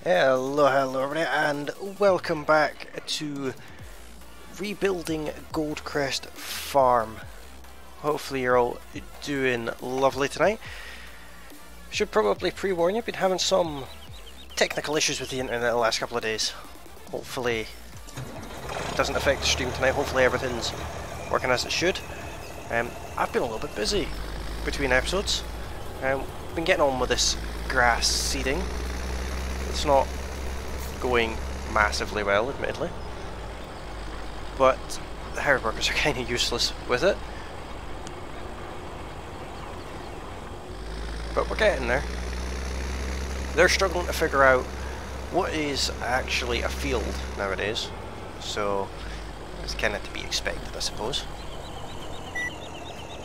Hello everybody, and welcome back to rebuilding Goldcrest Farm. Hopefully you're all doing lovely tonight. Should probably pre-warn you, been having some technical issues with the internet the last couple of days. Hopefully it doesn't affect the stream tonight, hopefully everything's working as it should. I've been a little bit busy between episodes. Been getting on with this grass seeding. It's not going massively well, admittedly, but the hired workers are kind of useless with it. But we're getting there. They're struggling to figure out what is actually a field nowadays, so it's kind of to be expected, I suppose.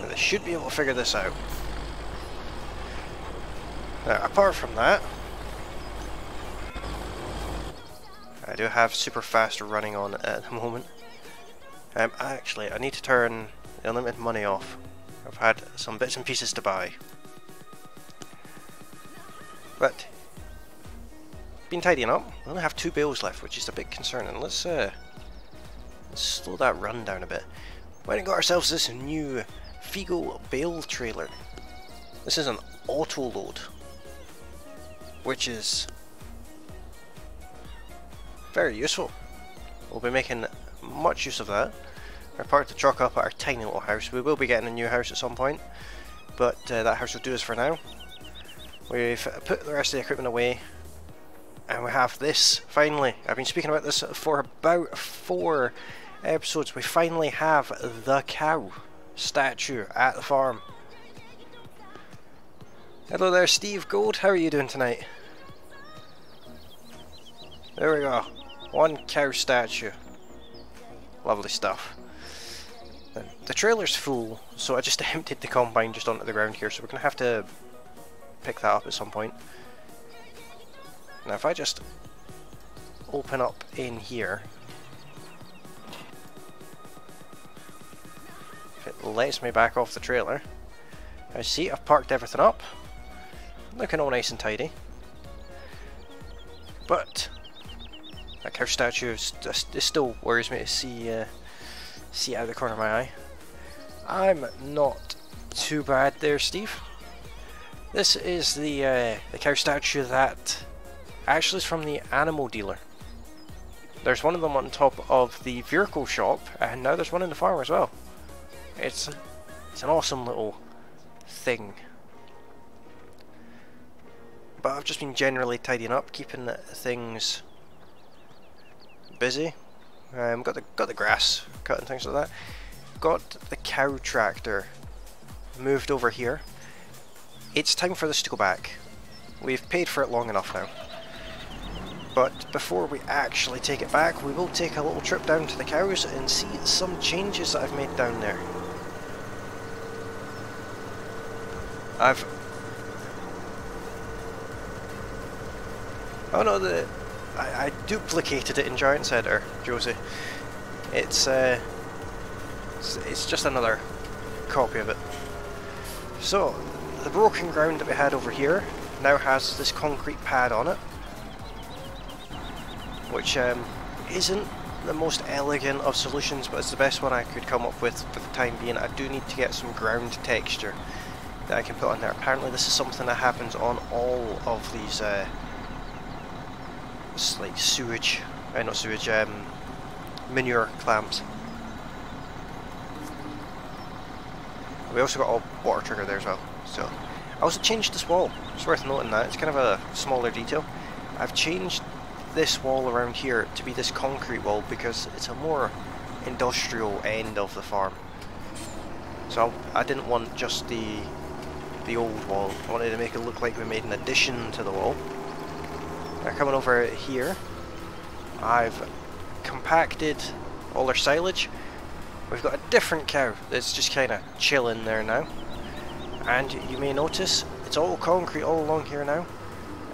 Now, they should be able to figure this out. Now, apart from that, I do have super fast running on at the moment. Actually, I need to turn the unlimited money off. I've had some bits and pieces to buy. But, been tidying up. I only have 2 bales left, which is a bit concerning. Let's slow that run down a bit. Went and got ourselves this new Figo bale trailer. This is an auto load, which is very useful. We'll be making much use of that. We're parked the truck up at our tiny little house. We will be getting a new house at some point, but that house will do us for now. We've put the rest of the equipment away, and we have this, finally. I've been speaking about this for about 4 episodes. We finally have the cow statue at the farm. Hello there, Steve Gold. How are you doing tonight? There we go. 1 cow statue. Lovely stuff. The trailer's full, so I just emptied the combine just onto the ground here, so we're going to have to pick that up at some point. Now if I just open up in here, if it lets me back off the trailer, I see I've parked everything up, looking all nice and tidy. But that cow statue it still worries me to see out of the corner of my eye. I'm not too bad there, Steve. This is the cow statue that actually is from the animal dealer. There's one of them on top of the vehicle shop, and now there's one in the farm as well. It's an awesome little thing. But I've just been generally tidying up, keeping things busy. Got the grass cut and things like that. Got the cow tractor moved over here. It's time for this to go back. We've paid for it long enough now. But before we actually take it back, we will take a little trip down to the cows and see some changes that I've made down there. Oh no, I duplicated it in Giant's Header, Josie. It's just another copy of it. So, the broken ground that we had over here now has this concrete pad on it, which isn't the most elegant of solutions, but it's the best one I could come up with for the time being. I do need to get some ground texture that I can put on there. Apparently this is something that happens on all of these it's like sewage, not sewage, manure clamps. We also got a water trigger there as well. So I also changed this wall. It's worth noting that. It's kind of a smaller detail. I've changed this wall around here to be this concrete wall because it's a more industrial end of the farm. So I didn't want just the old wall. I wanted to make it look like we made an addition to the wall. Now coming over here, I've compacted all our silage. We've got a different cow that's just kind of chilling there now. And you may notice it's all concrete all along here now,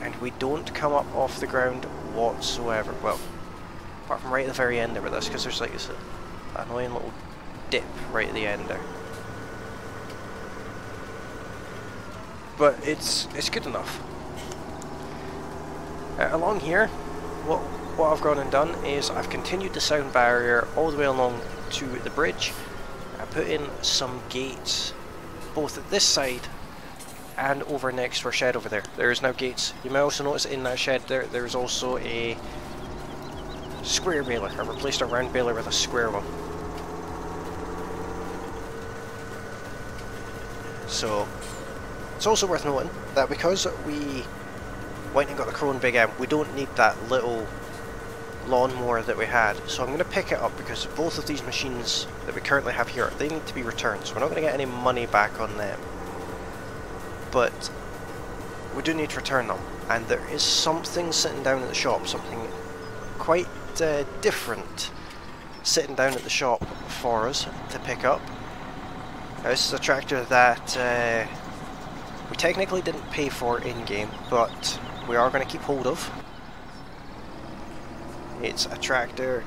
and we don't come up off the ground whatsoever. Well, apart from right at the very end there with this, because there's like this annoying little dip right at the end there. But it's good enough. Along here, what I've gone and done is I've continued the sound barrier all the way along to the bridge. I put in some gates both at this side and over next to our shed over there. There's now gates. You may also notice in that shed there's also a square baler. I've replaced a round baler with a square one. So it's also worth noting that because we went and got the Krone Big M, we don't need that little lawnmower that we had. So I'm going to pick it up because both of these machines that we currently have here, they need to be returned. So we're not going to get any money back on them. But we do need to return them. And there is something sitting down at the shop, something quite different sitting down at the shop for us to pick up. This is a tractor that we technically didn't pay for in-game, but we are going to keep hold of. It's a tractor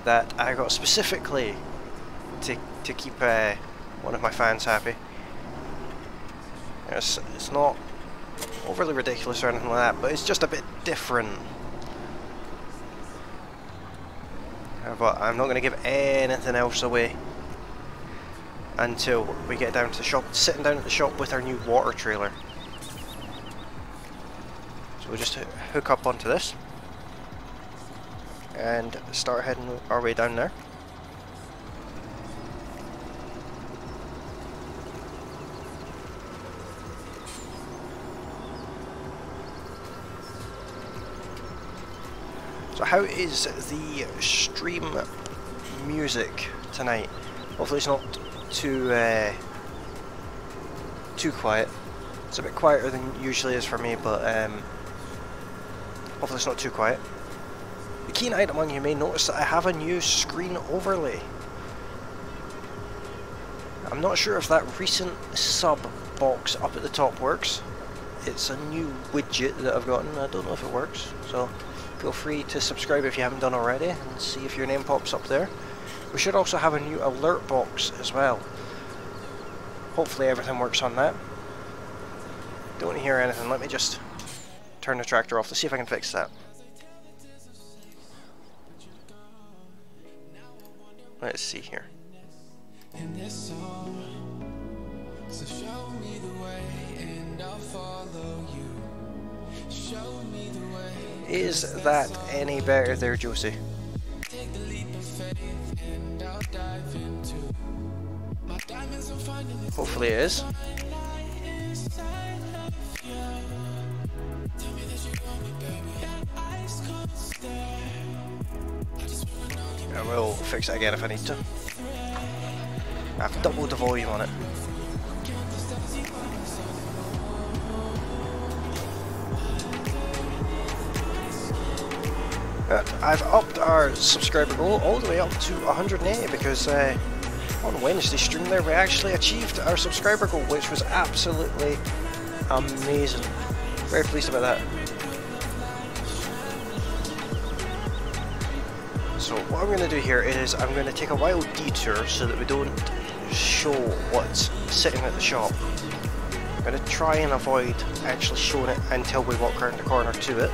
that I got specifically to keep one of my fans happy. It's not overly ridiculous or anything like that, but it's just a bit different. But I'm not going to give anything else away until we get down to the shop. It's sitting down at the shop with our new water trailer. So we'll just hook up onto this and start heading our way down there. So how is the stream music tonight? Hopefully it's not too quiet. It's a bit quieter than it usually is for me, but hopefully it's not too quiet. The keen item among you may notice that I have a new screen overlay. I'm not sure if that recent sub box up at the top works. It's a new widget that I've gotten. I don't know if it works, so feel free to subscribe if you haven't done already and see if your name pops up there. We should also have a new alert box as well. Hopefully everything works on that. Don't hear anything. Let me just turn the tractor off to see if I can fix that. Let's see here. Is that any better there, Josie? Hopefully it is. I will fix it again if I need to. I've doubled the volume on it. I've upped our subscriber goal all the way up to 180 because on Wednesday stream there we actually achieved our subscriber goal, which was absolutely amazing. Very pleased about that. So what I'm going to do here is I'm going to take a wild detour so that we don't show what's sitting at the shop. I'm going to try and avoid actually showing it until we walk around the corner to it.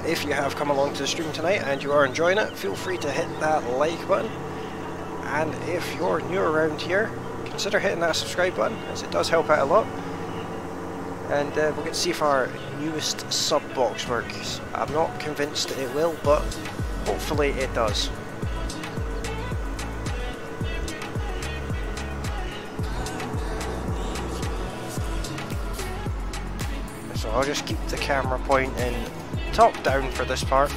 If you have come along to the stream tonight and you are enjoying it, feel free to hit that like button. And if you're new around here, consider hitting that subscribe button, as it does help out a lot. And we'll get to see if our newest sub box works. I'm not convinced that it will, but hopefully it does. So I'll just keep the camera pointing top down for this part.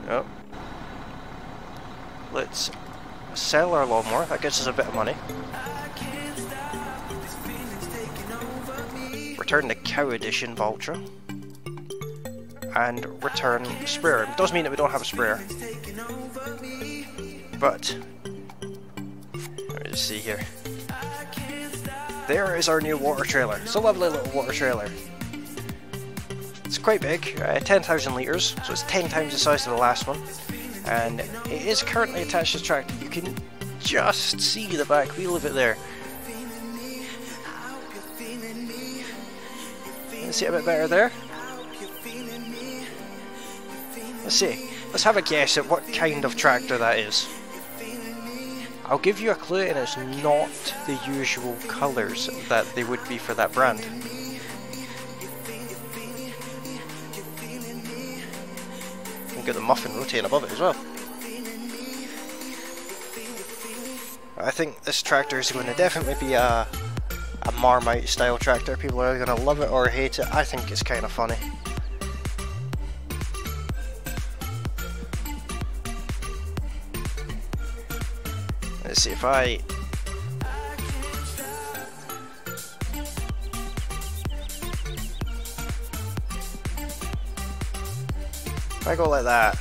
Oh. Let's sell our lawnmower, that gets us a bit of money. Return the cow edition Valtra. And return sprayer. It does mean that we don't have a sprayer. But let me just see here. There is our new water trailer. It's a lovely little water trailer. It's quite big, 10,000 litres, so it's 10 times the size of the last one. and it is currently attached to the tractor. You can just see the back wheel of it there. Let's see it a bit better there. Let's see. Let's have a guess at what kind of tractor that is. I'll give you a clue, and it's not the usual colours that they would be for that brand. You got the muffin rotating above it as well. I think this tractor is going to definitely be a Marmite style tractor. People are either going to love it or hate it. I think it's kind of funny. Let's see if I go like that.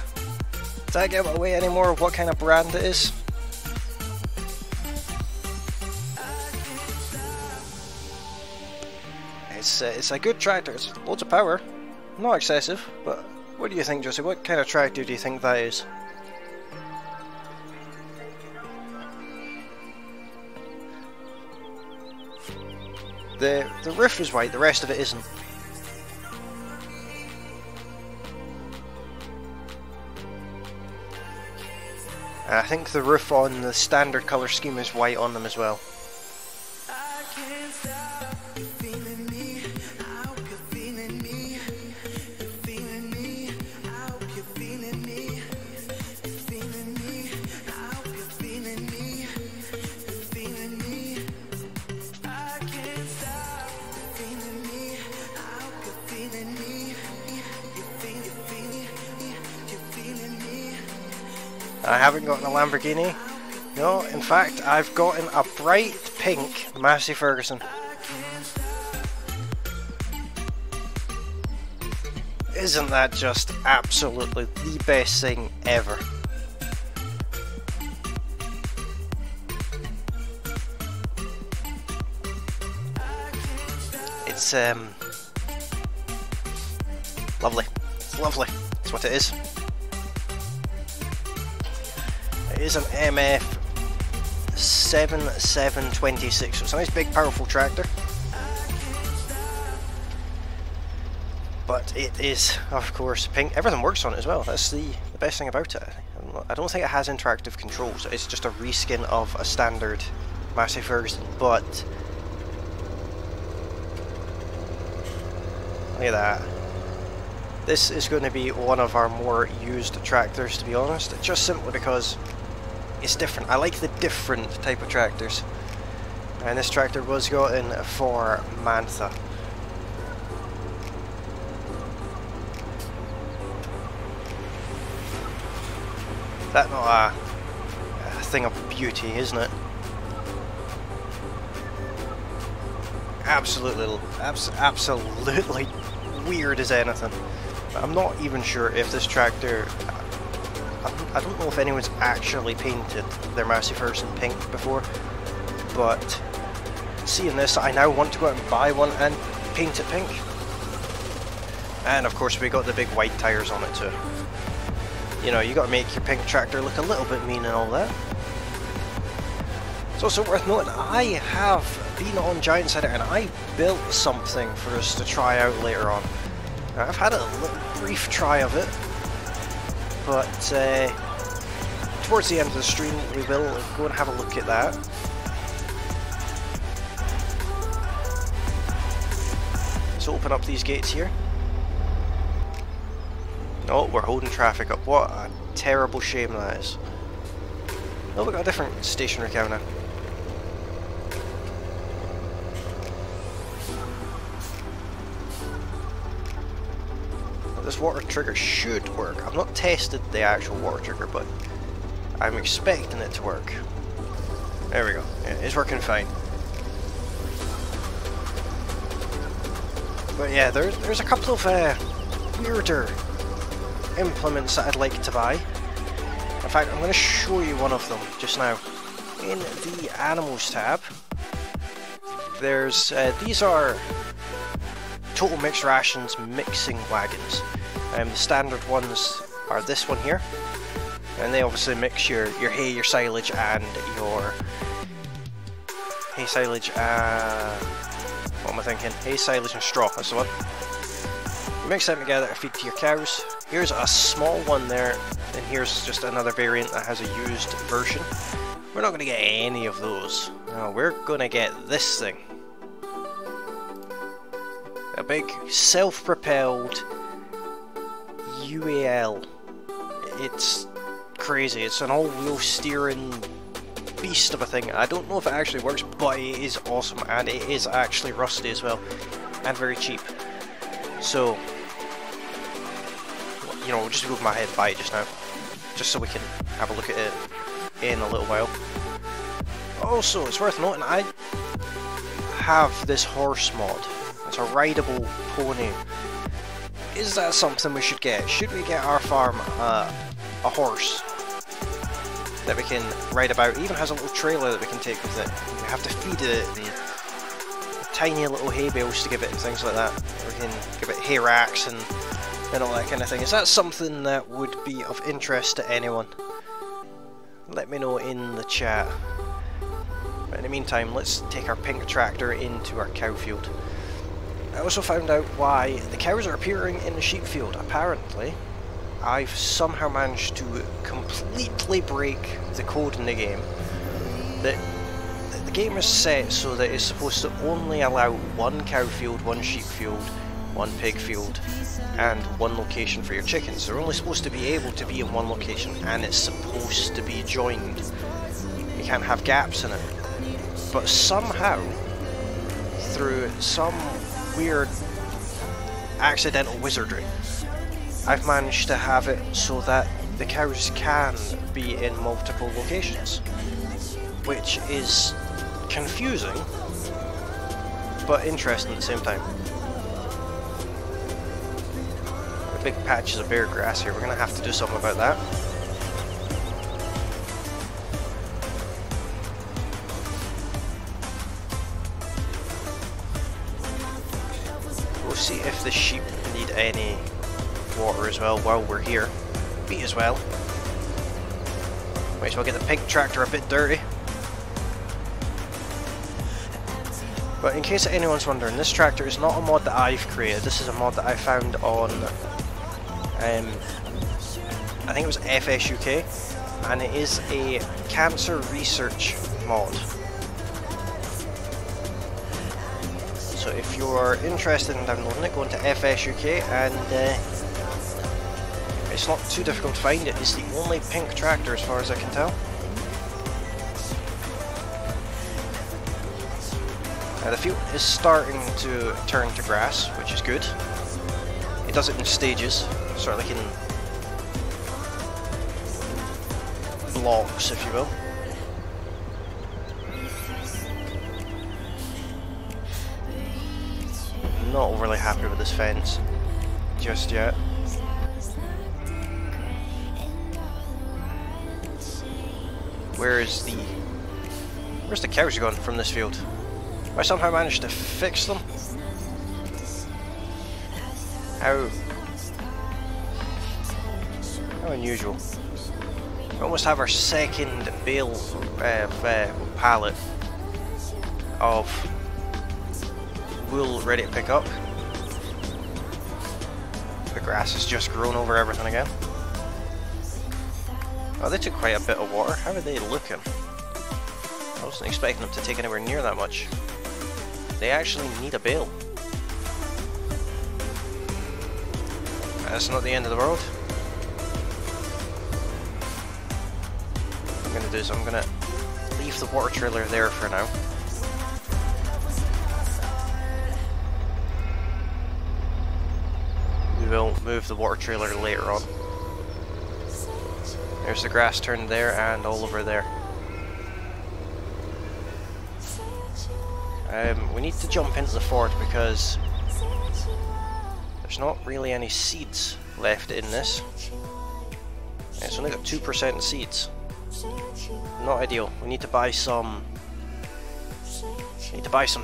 Does that give away any more of what kind of brand it is? It's a good tractor. It's loads of power, not excessive. But what do you think, Joseph? What kind of tractor do you think that is? The roof is white, the rest of it isn't. And I think the roof on the standard colour scheme is white on them as well. I haven't gotten a Lamborghini. No, in fact, I've gotten a bright pink Massey Ferguson. Isn't that just absolutely the best thing ever? It's lovely. It's lovely. That's what it is. It is an MF 7726, so it's a nice big powerful tractor. But it is, of course, pink. Everything works on it as well. That's the best thing about it. I don't think it has interactive controls. It's just a reskin of a standard Massey Ferguson, but look at that. This is going to be one of our more used tractors, to be honest, just simply because it's different. I like the different type of tractors. And this tractor was gotten for Mantha. That's not a thing of beauty, isn't it? Absolutely weird as anything. I'm not even sure if this tractor... I don't know if anyone's actually painted their Massey Ferguson pink before, but seeing this, I now want to go out and buy one and paint it pink. And of course we got the big white tyres on it too. You know, you got to make your pink tractor look a little bit mean and all that. It's also worth noting, I have been on Giant Cider and I built something for us to try out later on. Now, I've had a little brief try of it, but towards the end of the stream we will go and have a look at that. Let's open up these gates here. Oh, we're holding traffic up. What a terrible shame that is. Oh, we got a different stationary cow now. This water trigger should work. I've not tested the actual water trigger, but I'm expecting it to work. There we go. Yeah, it's working fine. But yeah, there's a couple of weirder implements that I'd like to buy. In fact, I'm going to show you one of them just now. In the Animals tab, there's these are Total Mixed Rations mixing wagons. The standard ones are this one here. and they obviously mix your hay, your silage, and your hay, silage, what am I thinking? Hay, silage, and straw. That's the one. You mix them together to feed to your cows. Here's a small one there, and here's just another variant that has a used version. We're not going to get any of those. No, we're going to get this thing. A big self-propelled UAL. It's crazy. It's an all-wheel steering beast of a thing. I don't know if it actually works, but it is awesome, and it is actually rusty as well, and very cheap. So, you know, we'll just move my head by it just now, just so we can have a look at it in a little while. Also, it's worth noting, I have this horse mod. It's a rideable pony. Is that something we should get? Should we get our farm a horse that we can ride about? It even has a little trailer that we can take with it. We have to feed it and tiny little hay bales to give it and things like that. We can give it hay racks and all that kind of thing. Is that something that would be of interest to anyone? Let me know in the chat. But in the meantime, let's take our pink tractor into our cow field. I also found out why the cows are appearing in the sheep field. Apparently, I've somehow managed to completely break the code in the game. The game is set so that it's supposed to only allow one cow field, one sheep field, one pig field, and one location for your chickens. They're only supposed to be able to be in one location, and it's supposed to be joined. You can't have gaps in it. But somehow, through some weird accidental wizardry, I've managed to have it so that the cows can be in multiple locations, which is confusing but interesting at the same time. Big patches of bare grass here, we're going to have to do something about that. We'll see if the sheep need any water as well while we're here. Me as well. Might as well get the pig tractor a bit dirty. But in case anyone's wondering, this tractor is not a mod that I've created. This is a mod that I found on, I think it was FSUK, and it is a cancer research mod. So if you're interested in downloading it, go into FSUK, and it's not too difficult to find. It is the only pink tractor as far as I can tell. The field is starting to turn to grass, which is good. It does it in stages, sort of like in blocks, if you will. Not overly happy with this fence just yet. Where's the cows gone from this field? I somehow managed to fix them. How unusual. We almost have our second bale pallet of wool ready to pick up. The grass has just grown over everything again. Oh, they took quite a bit of water. How are they looking? I wasn't expecting them to take anywhere near that much. They actually need a bale. That's not the end of the world. What I'm going to do is I'm going to leave the water trailer there for now. We will move the water trailer later on. There's the grass turned there and all over there. We need to jump into the fort because there's not really any seeds left in this. It's only got 2% seeds. Not ideal. We need to buy some.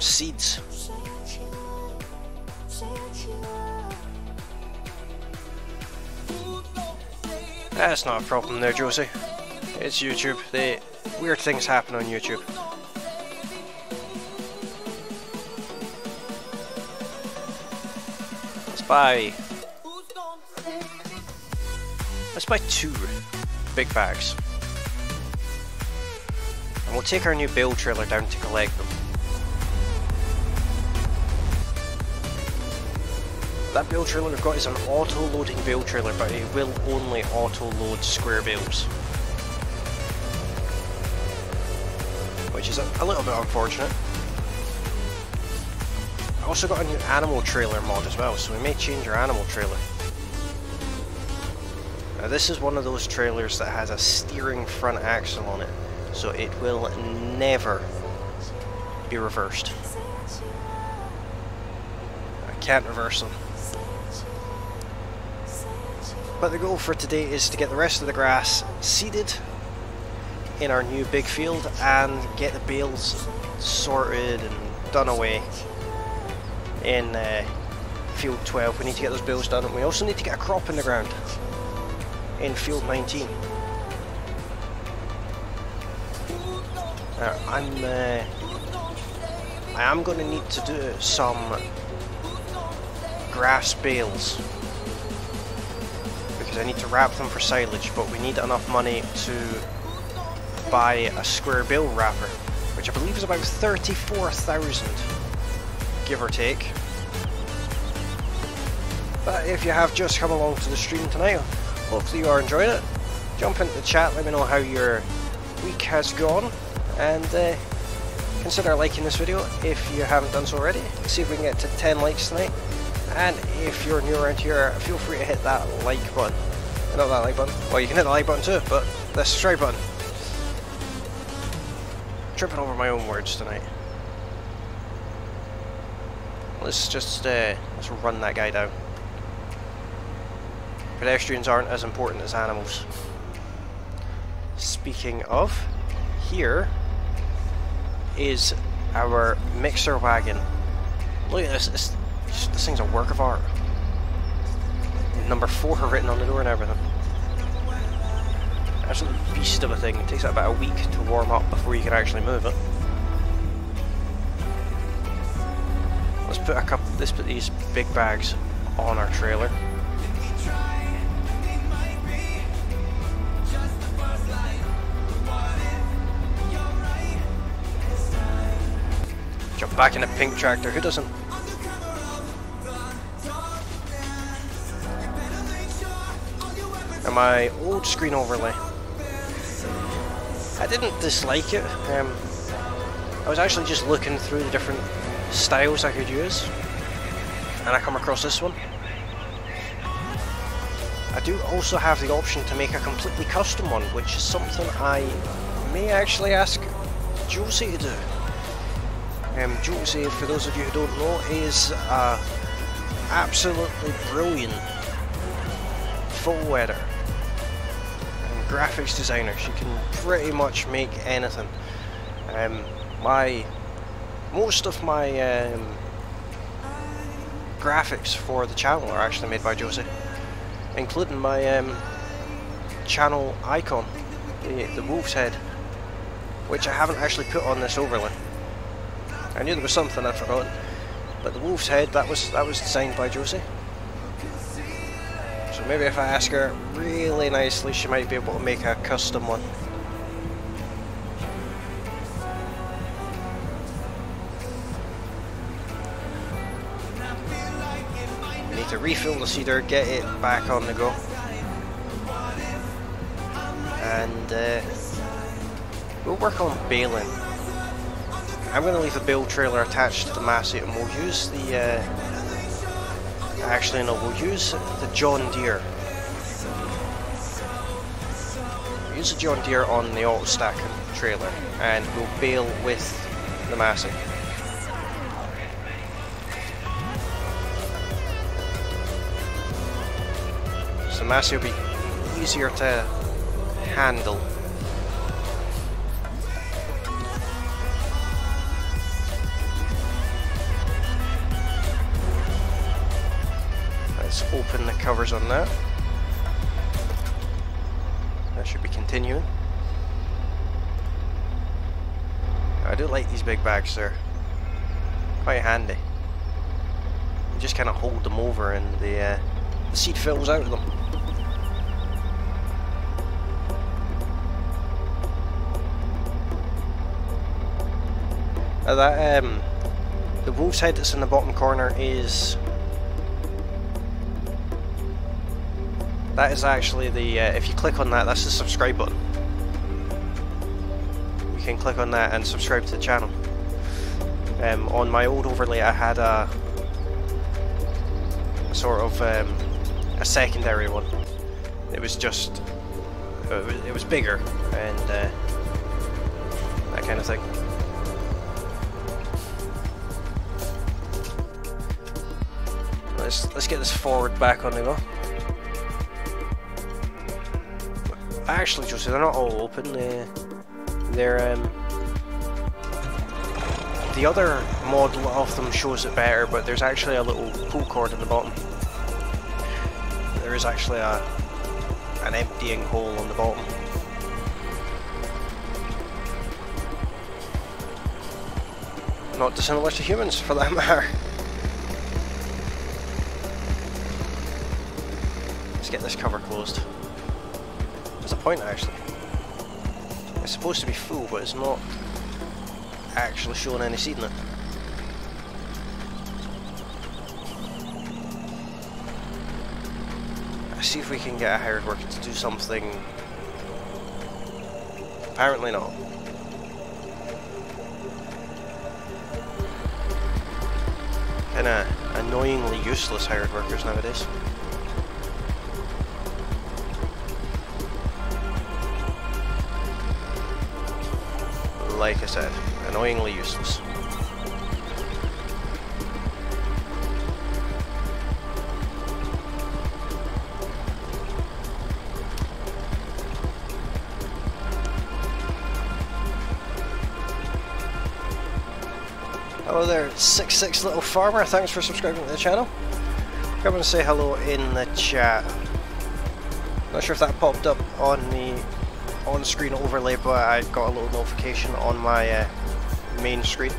Seeds. That's not a problem there, Josie. It's YouTube. Weird things happen on YouTube. Let's buy 2 big bags. And we'll take our new bale trailer down to collect them. That bale trailer we've got is an auto-loading bale trailer, but it will only auto-load square bales. Which is a little bit unfortunate. I also got a new animal trailer mod as well, so we may change our animal trailer. Now this is one of those trailers that has a steering front axle on it, so it will never be reversed. I can't reverse them. But the goal for today is to get the rest of the grass seeded in our new big field and get the bales sorted and done away in field 12. We need to get those bales done, and we also need to get a crop in the ground in field 19. Now, I am going to need to do some grass bales because I need to wrap them for silage, but we need enough money to buy a square bale wrapper, which I believe is about 34,000, give or take. But if you have just come along to the stream tonight, hopefully you are enjoying it. Jump into the chat, let me know how your week has gone, and consider liking this video if you haven't done so already. See if we can get to 10 likes tonight. And if you're new around here, feel free to hit that like button. Not that like button. Well, you can hit the like button too, but the subscribe button. Tripping over my own words tonight. Let's just let's run that guy down. Pedestrians aren't as important as animals. Speaking of, here is our mixer wagon. Look at this. This thing's a work of art. Number 4 written on the door and everything. Absolute beast of a thing. It takes about a week to warm up before you can actually move it. Let's put these big bags on our trailer. Jump back in a pink tractor. Who doesn't? And my old screen overlay. I didn't dislike it. I was actually just looking through the different styles I could use, and I come across this one. I do also have the option to make a completely custom one, which is something I may actually ask Josie to do. Josie, for those of you who don't know, is absolutely brilliant photo editor and graphics designer. She can pretty much make anything. Most of my graphics for the channel are actually made by Josie, including my channel icon, the wolf's head, which I haven't actually put on this overlay. I knew there was something I'd forgotten, but the wolf's head, that was designed by Josie. So maybe if I ask her really nicely, she might be able to make a custom one. We need to refill the seeder, get it back on the go, and we'll work on baling. I'm going to leave the bale trailer attached to the Massey, and we'll use the we'll use the John Deere. We'll use the John Deere on the auto stack trailer, and we'll bale with the Massey. So the Massey will be easier to handle. Let's open the covers on that. continuing. I do like these big bags, they're quite handy. You just kind of hold them over and the seed fills out of them. That the wolf's head that's in the bottom corner is actually the if you click on that, that's the subscribe button. You can click on that and subscribe to the channel. On my old overlay I had a sort of a secondary one. It was just it was bigger and that kind of thing. Let's get this forward back on the go. Actually, Josie, they're not all open. They're the other model of them shows it better, but there's actually a little pull cord in the bottom. There is actually an emptying hole on the bottom. Not dissimilar to humans, for that matter. Let's get this cover closed. There's a point actually. It's supposed to be full, but it's not actually showing any seed in it. Let's see if we can get a hired worker to do something. Apparently not. Kinda annoyingly useless hired workers nowadays. Like I said, annoyingly useless. Hello there, 66 Little Farmer, thanks for subscribing to the channel. Come and say hello in the chat. Not sure if that popped up on the on-screen overlay, but I got a little notification on my main screen.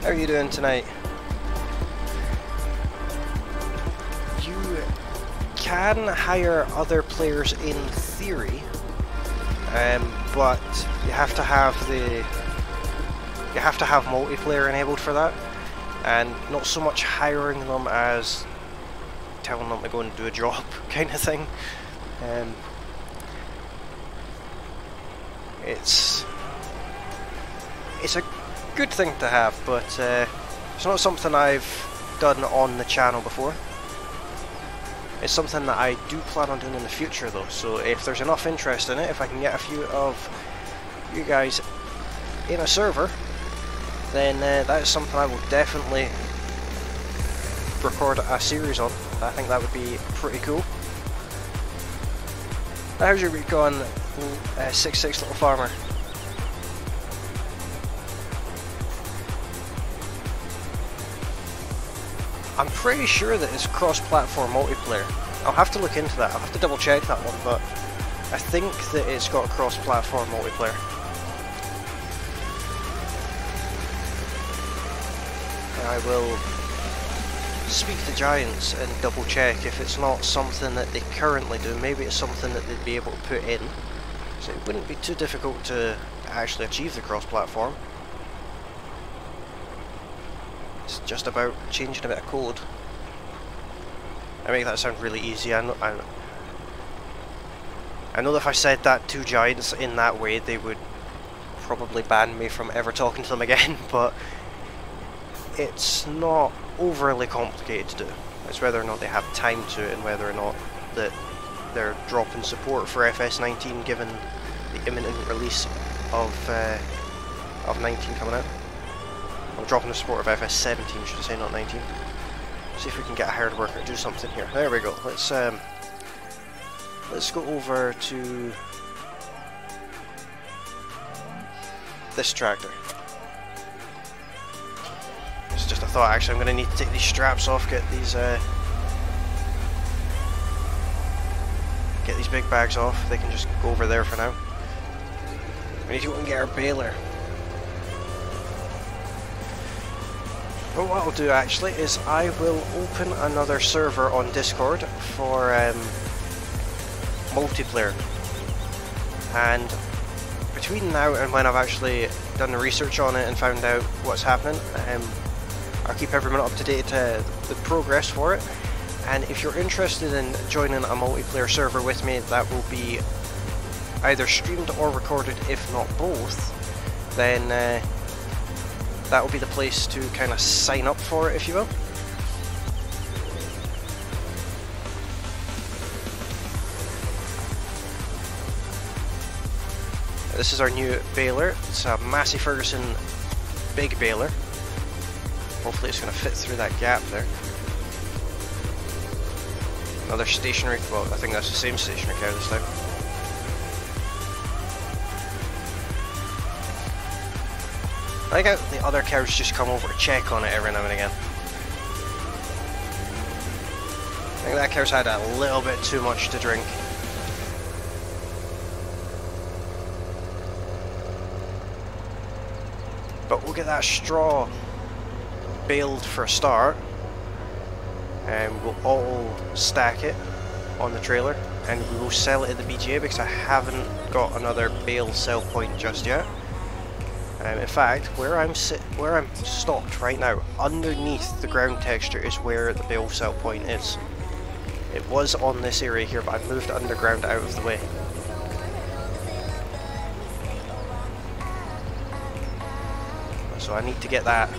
How are you doing tonight? You can hire other players in theory, but you have to have multiplayer enabled for that, and not so much hiring them as telling them to go and do a job kind of thing. It's a good thing to have, but it's not something I've done on the channel before. It's something that I do plan on doing in the future though, so if there's enough interest in it, if I can get a few of you guys in a server, then that is something I will definitely record a series on. I think that would be pretty cool. How's your week gone, 66 Little Farmer? I'm pretty sure that it's cross-platform multiplayer. I'll have to look into that, I'll have to double check that one, but I think that it's got cross-platform multiplayer. I will speak to Giants and double check if it's not something that they currently do. Maybe it's something that they'd be able to put in, so it wouldn't be too difficult to actually achieve the cross-platform. It's just about changing a bit of code. I make that sound really easy. I know that if I said that to Giants in that way, they would probably ban me from ever talking to them again, but it's not overly complicated to do. It's whether or not they have time to it, and whether or not that they're dropping support for FS19 given the imminent release of 19 coming out. I'm dropping the support of FS17, should I say, not 19. See if we can get a hired worker to do something here. There we go. Let's go over to this tractor. It's just a thought. Actually, I'm going to need to take these straps off, get these get these big bags off. They can just go over there for now. We need to go and get our baler. But what I'll do actually is I will open another server on Discord for multiplayer. And between now and when I've actually done the research on it and found out what's happening, I'll keep everyone up to date to the progress for it. And if you're interested in joining a multiplayer server with me, that will be either streamed or recorded, if not both, then that will be the place to kind of sign up for it, if you will. This is our new baler. It's a Massey Ferguson big baler. Hopefully it's going to fit through that gap there. Another stationary, well, I think that's the same stationary cow this time. I like how the other cows just come over to check on it every now and again. I think that cow's had a little bit too much to drink. But we'll get that straw baled for a start. And we'll all stack it on the trailer and we will sell it at the BGA because I haven't got another bale sell point just yet. In fact, where I'm stopped right now, underneath the ground texture is where the bale sell point is. It was on this area here, but I've moved underground out of the way. So I need to get that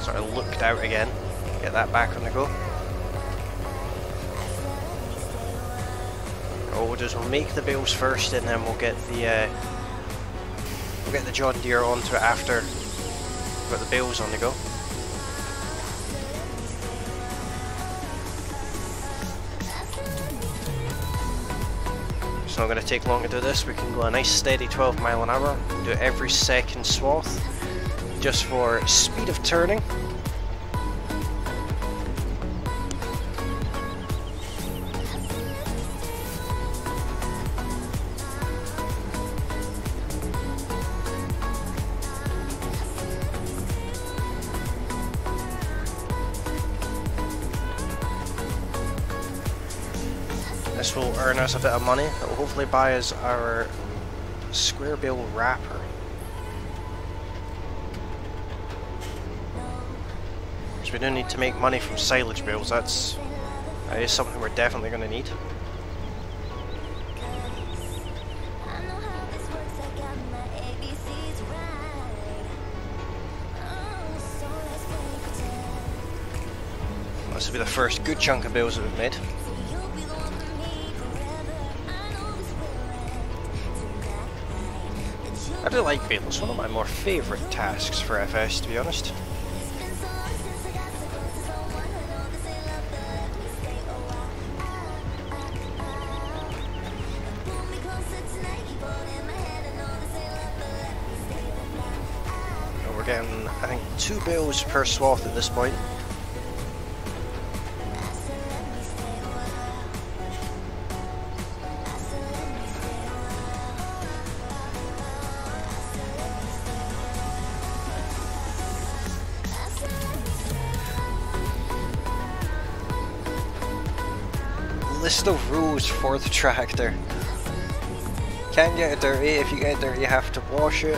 sort of looked out again. Get that back on the go. What we'll do is we'll make the bales first, and then we'll get the John Deere onto it after we've got the bales on the go. It's not going to take long to do this. We can go a nice steady 12 mile an hour. Do it every second swath, just for speed of turning. This will earn us a bit of money. It will hopefully buy us our square bale wrapper. Because we do need to make money from silage bales. That is something we're definitely going to need. This will be the first good chunk of bales that we've made. I do like bale. It's one of my more favourite tasks for FS, to be honest. And we're getting, I think, 2 bales per swath at this point. List of rules for the tractor. Can't get it dirty. If you get it dirty, you have to wash it.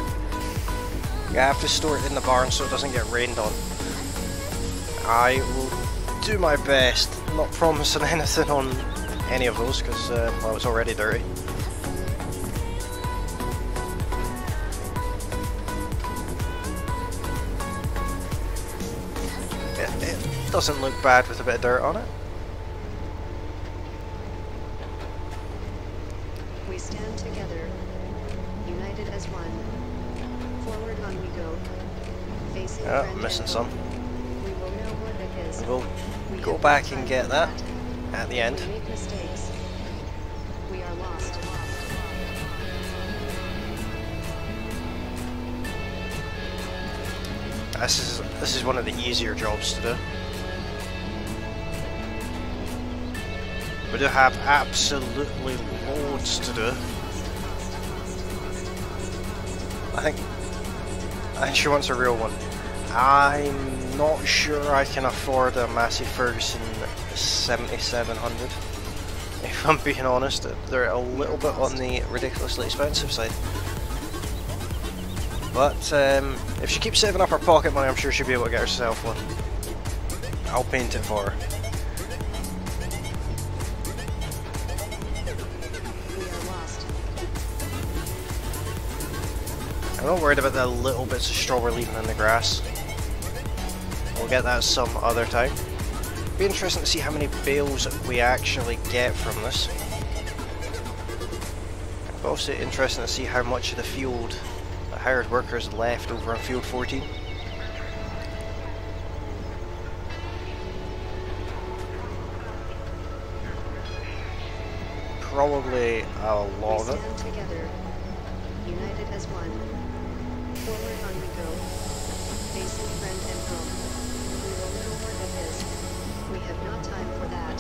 You have to store it in the barn so it doesn't get rained on. I will do my best, not promising anything on any of those because well, it's already dirty. It doesn't look bad with a bit of dirt on it. We stand together, united as one. Forward on we go. Facing I'm missing some. We will know what it is. We'll go back and get that at the end. We make mistakes. We are lost. This is one of the easier jobs to do. We do have absolutely loads to do. I think she wants a real one. I'm not sure I can afford a Massey Ferguson 7700. If I'm being honest, they're a little bit on the ridiculously expensive side. But if she keeps saving up her pocket money, I'm sure she'll be able to get herself one. I'll paint it for her. I'm not worried about the little bits of straw we're leaving in the grass. We'll get that some other time. Be interesting to see how many bales we actually get from this. But also interesting to see how much of the field, the hired workers left over on field 14. Probably a lot of it. We stand together, united as one. Forward on we go, facing friend and home. We will know what it is. We have not time for that.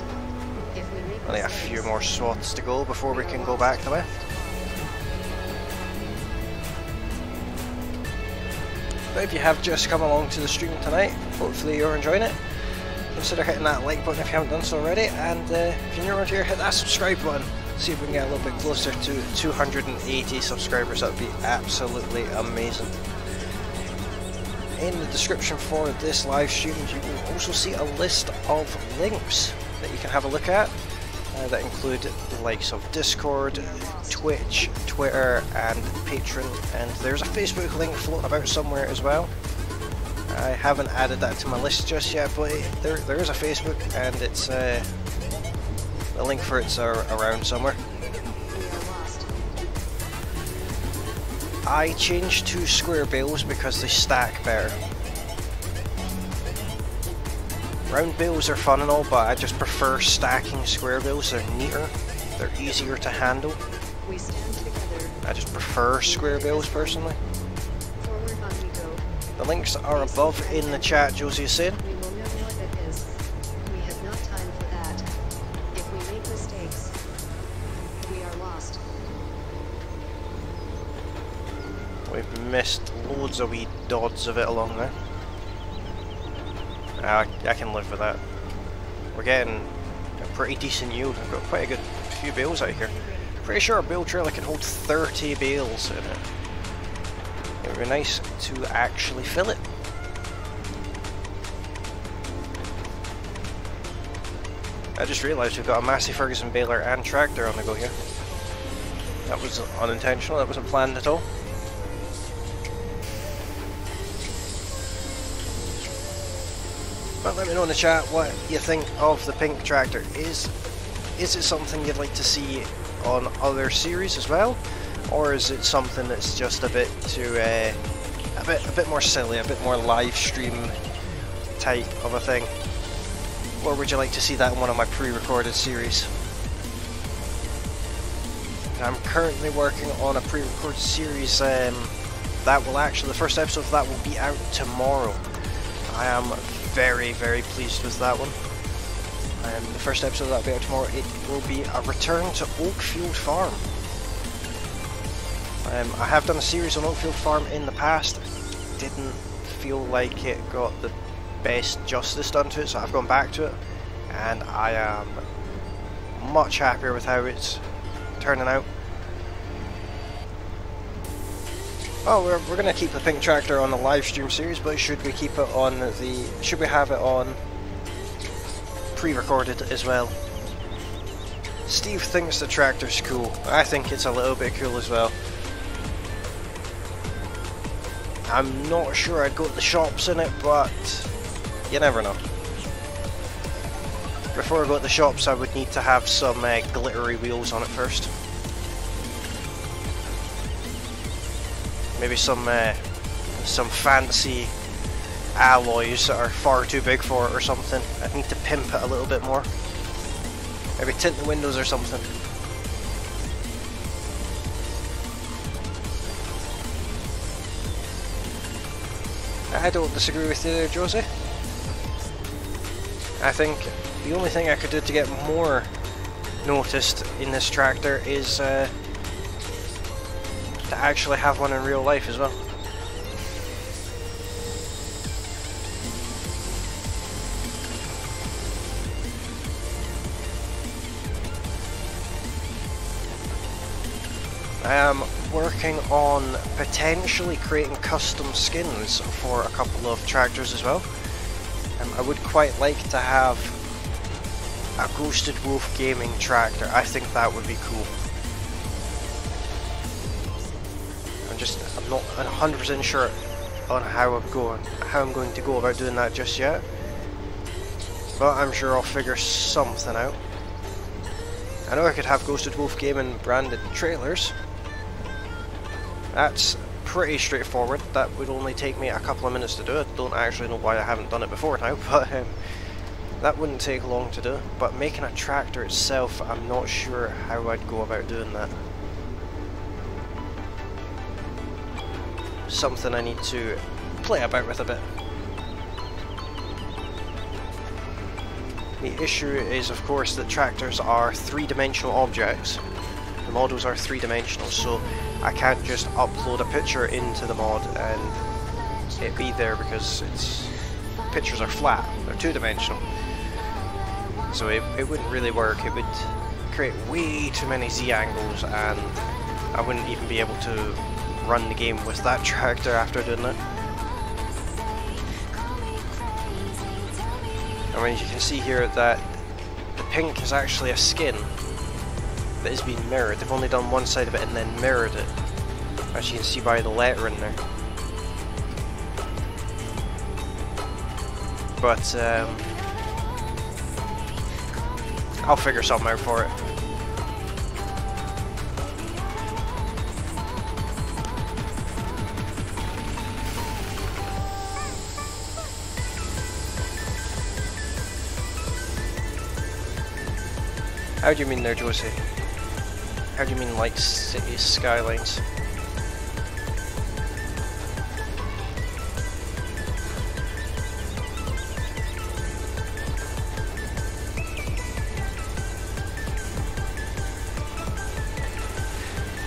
If we make Only a mistakes, few more swaths to go before we can go back the way. But if you have just come along to the stream tonight, hopefully you're enjoying it. Consider hitting that like button if you haven't done so already, and if you're new around here, hit that subscribe button. See if we can get a little bit closer to 280 subscribers. That would be absolutely amazing. In the description for this live stream, you will also see a list of links that you can have a look at that include the likes of Discord, Twitch, Twitter and Patreon, and there's a Facebook link floating about somewhere as well. I haven't added that to my list just yet, but there is a Facebook, and it's the link for it's around somewhere. I changed to square bales because they stack better. Round bales are fun and all, but I just prefer stacking square bales. They're neater, they're easier to handle. We stand together. I just prefer square bales personally. Forward on we go. The links are above in the chat, Josie is saying. We will know what it is. We have not time for that. If we make mistakes, we are lost. We've missed loads of wee dods of it along there. I can live with that. We're getting a pretty decent yield. We've got quite a good few bales out here. Pretty sure a bale trailer can hold 30 bales in it. It would be nice to actually fill it. I just realised we've got a Massey Ferguson baler and tractor on the go here. That was unintentional, that wasn't planned at all. But let me know in the chat what you think of the pink tractor. Is it something you'd like to see on other series as well, or is it something that's just a bit too a bit more silly, a bit more live stream type of a thing? Or would you like to see that in one of my pre-recorded series? I'm currently working on a pre-recorded series that will actually, the first episode of that will be out tomorrow. I am very, very pleased with that one. The first episode that will be out tomorrow, it will be a return to Oakfield Farm. I have done a series on Oakfield Farm in the past. Didn't feel like it got the best justice done to it, so I've gone back to it, and I am much happier with how it's turning out. Oh, we're going to keep the pink tractor on the live stream series, but should we keep it on the? Should we have it on pre-recorded as well? Steve thinks the tractor's cool. I think it's a little bit cool as well. I'm not sure I'd go to the shops in it, but you never know. Before I go to the shops, I would need to have some glittery wheels on it first. Maybe some fancy alloys that are far too big for it or something. I'd need to pimp it a little bit more. Maybe tint the windows or something. I don't disagree with you there, Josie. I think the only thing I could do to get more noticed in this tractor is to actually have one in real life as well. I am working on potentially creating custom skins for a couple of tractors as well. I would quite like to have a Ghosted Wolf gaming tractor. I think that would be cool. I'm not 100% sure on how I'm going to go about doing that just yet, but I'm sure I'll figure something out. I know I could have Ghosted Wolf gaming branded trailers. That's pretty straightforward. That would only take me a couple of minutes to do it. Don't actually know why I haven't done it before now, but that wouldn't take long to do. But making a tractor itself, I'm not sure how I'd go about doing that. Something I need to play about with a bit. The issue is, of course, that tractors are three-dimensional objects. The models are three-dimensional, so I can't just upload a picture into the mod and it be there, because pictures are flat, they're two-dimensional. So it wouldn't really work. It would create way too many Z-angles and I wouldn't even be able to run the game with that tractor after doing it. I mean, you can see here that the pink is actually a skin that is being mirrored. They've only done one side of it and then mirrored it, as you can see by the letter in there. But I'll figure something out for it. How do you mean there, Josie? How do you mean like city skylines?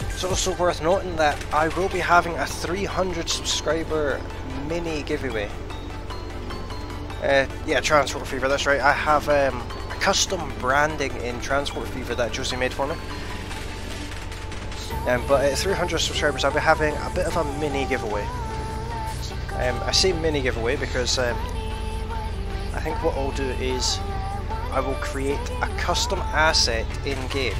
It's also worth noting that I will be having a 300 subscriber mini giveaway. Yeah, Transport Fever, that's right. I have custom branding in Transport Fever that Josie made for me. But at 300 subscribers I'll be having a bit of a mini giveaway. I say mini giveaway because I think what I'll do is I will create a custom asset in-game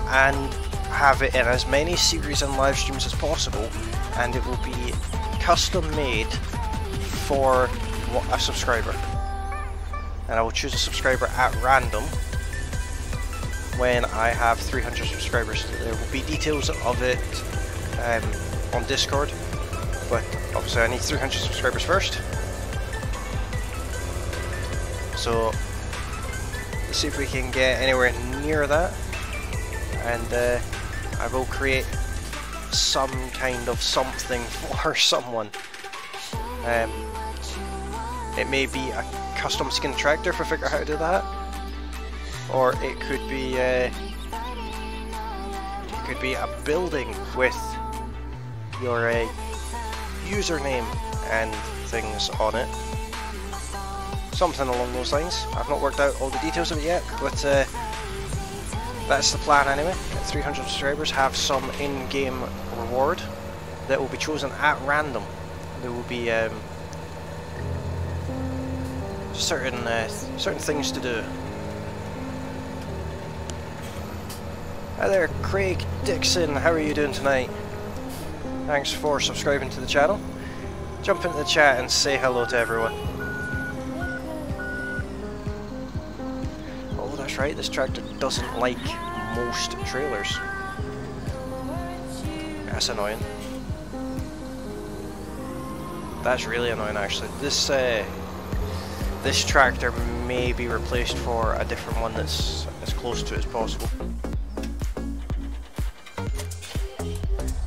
and have it in as many series and live streams as possible, and it will be custom made for a subscriber. And I will choose a subscriber at random when I have 300 subscribers. There will be details of it on Discord, but obviously I need 300 subscribers first. So let's see if we can get anywhere near that, and I will create some kind of something for someone. It may be a custom skin tractor if I figure out how to do that, or it could be a building with your username and things on it, something along those lines. I've not worked out all the details of it yet, but that's the plan anyway. At 300 subscribers, have some in-game reward that will be chosen at random. There will be certain things to do. Hi there, Craig Dixon, how are you doing tonight? Thanks for subscribing to the channel. Jump into the chat and say hello to everyone. Oh, that's right, this tractor doesn't like most trailers. That's annoying. That's really annoying actually. This tractor may be replaced for a different one that's as close to it as possible.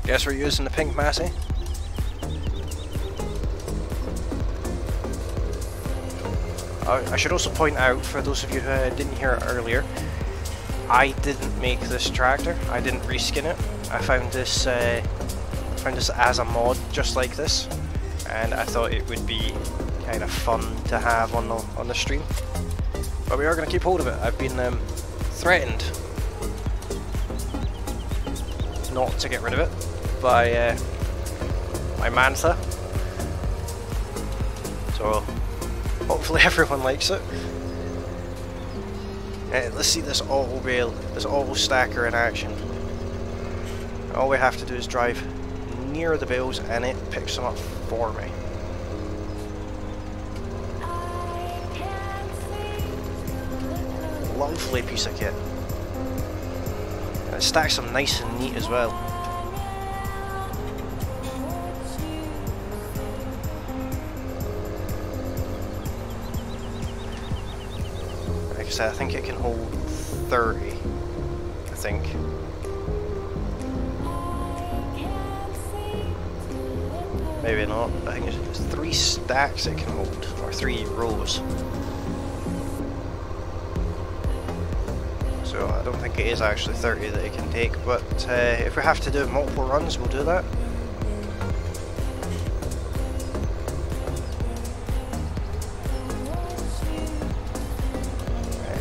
Guess we're using the pink Massey. I should also point out, for those of you who didn't hear it earlier, I didn't make this tractor. I didn't reskin it. I found this as a mod just like this, and I thought it would be kind of fun to have on the stream. But we are going to keep hold of it. I've been threatened not to get rid of it by my Mantha. So hopefully everyone likes it. Let's see this auto rail, this auto stacker in action. All we have to do is drive near the bales and it picks them up for me. Lovely piece of kit. And it stacks them nice and neat as well. Like I said, I think it can hold 30. I think. Maybe not. I think it's 3 stacks it can hold, or 3 rows. So I don't think it is actually 30 that it can take, but if we have to do multiple runs, we'll do that.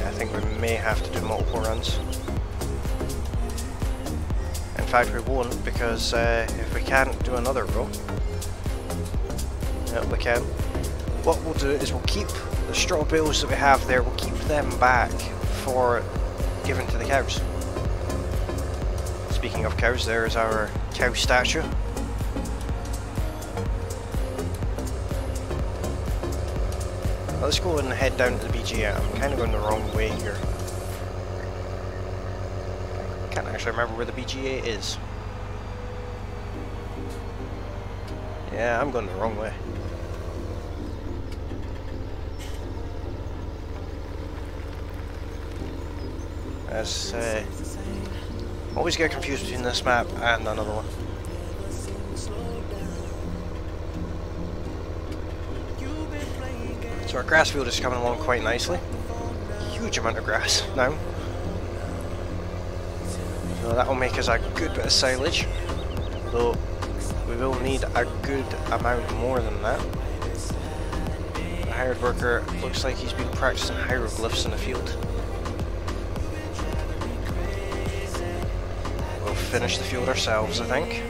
I think we may have to do multiple runs. In fact, we won't, because if we can't do another row, yeah, we can. What we'll do is we'll keep the straw bales that we have there, we'll keep them back for giving to the cows. Speaking of cows, there's our cow statue. Let's go and head down to the BGA. I'm kind of going the wrong way here. I can't actually remember where the BGA is. Yeah, I'm going the wrong way. As always get confused between this map and another one. So our grass field is coming along quite nicely. Huge amount of grass now. So that will make us a good bit of silage. Though we will need a good amount more than that. The hired worker looks like he's been practicing hieroglyphs in the field. We'll finish the field ourselves, I think.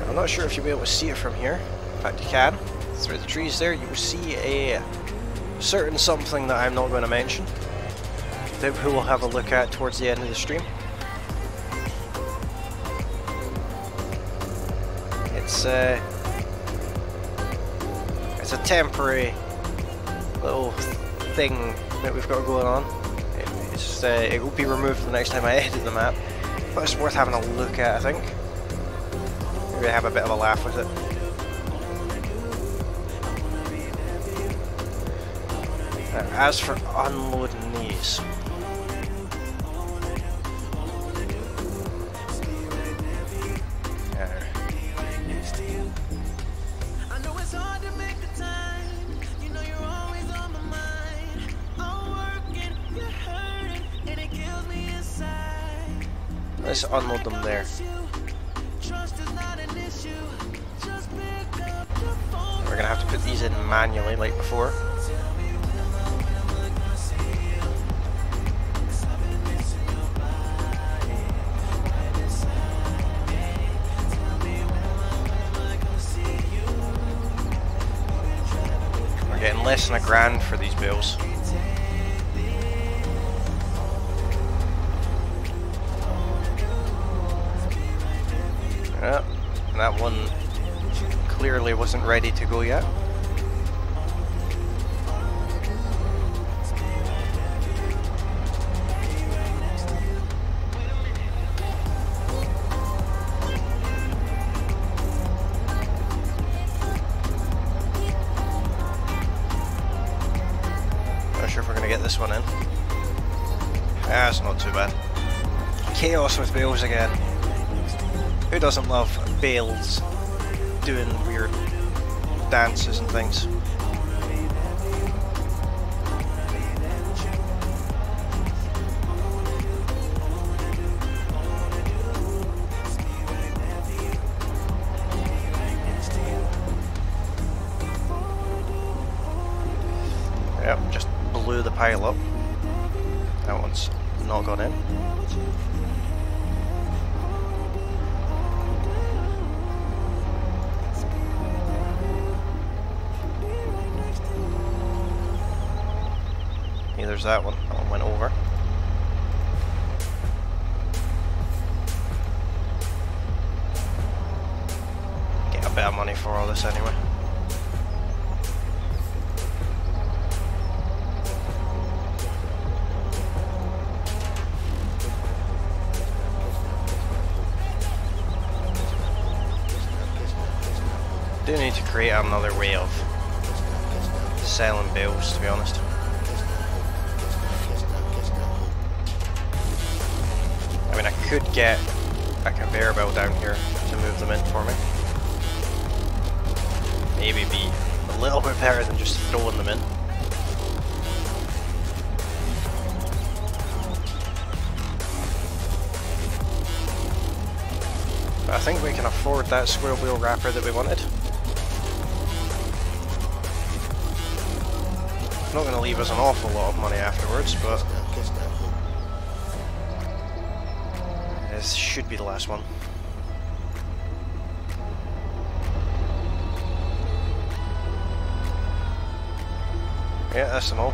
I'm not sure if you'll be able to see it from here. In fact, you can. Through the trees there, you will see a certain something that I'm not going to mention, that we will have a look at towards the end of the stream. It's a temporary little thing that we've got going on. It will be removed the next time I edit the map, but it's worth having a look at, I think. Maybe have a bit of a laugh with it. As for unloading these, let's unload them there. We're gonna have to put these in manually like before. We're getting less than $1,000 for these bales. Yeah, that one clearly wasn't ready to go yet. Not sure if we're going to get this one in. Ah, it's not too bad. Chaos with bales again. Who doesn't love bales doing weird dances and things? Yep, just blew the pile up. That one's not gone in. Yeah, there's that one. That one went over. Get a bit of money for all this anyway. Do need to create another way of selling bales, to be honest. I mean, I could get a conveyor belt down here to move them in for me. Maybe be a little bit better than just throwing them in. But I think we can afford that square wheel wrapper that we wanted. Not going to leave us an awful lot of money afterwards, but this should be the last one. Yeah, that's them all.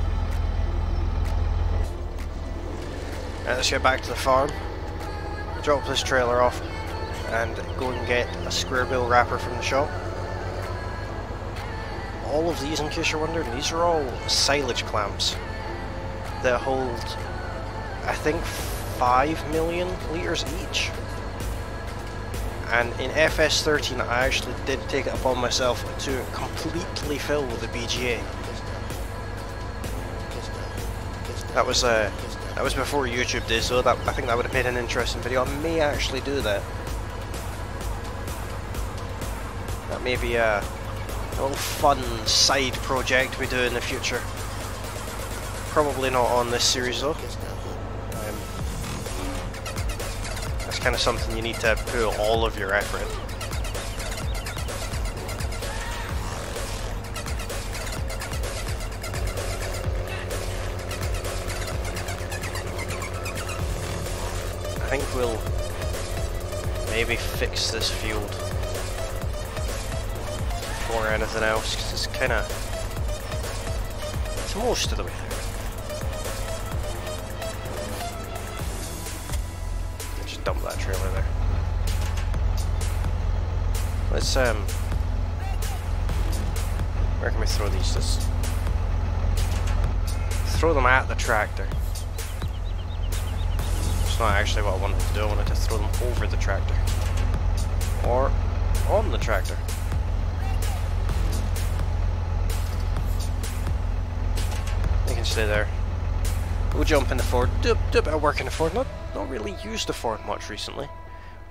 Right, let's get back to the farm, drop this trailer off, and go and get a square wheel wrapper from the shop. All of these, in case you're wondering, these are all silage clamps that hold, I think, 5 million litres each. And in FS13 I actually did take it upon myself to completely fill the BGA. That was before YouTube days, so I think that would have made an interesting video. I may actually do that. That may be a little fun side project we do in the future. Probably not on this series though. That's kind of something you need to put all of your effort in. I think we'll maybe fix this field before anything else, because it's kind of, it's most of the way there. Just dump that trailer there. Let's where can we throw these? Let's throw them at the tractor. It's not actually what I wanted to do. I wanted to throw them over the tractor or on the tractor. They can stay there. We'll jump in the Ford. Do a bit of work in the Ford. Not really used the Ford much recently.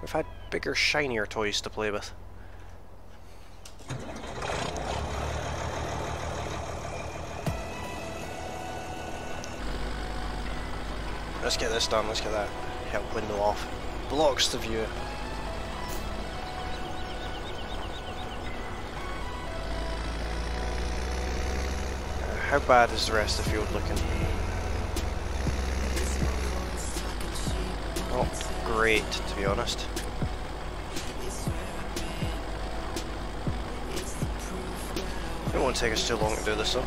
We've had bigger, shinier toys to play with. Let's get this done. Let's get that help window off. Blocks the view. How bad is the rest of the field looking? Not great, to be honest. It won't take us too long to do this though.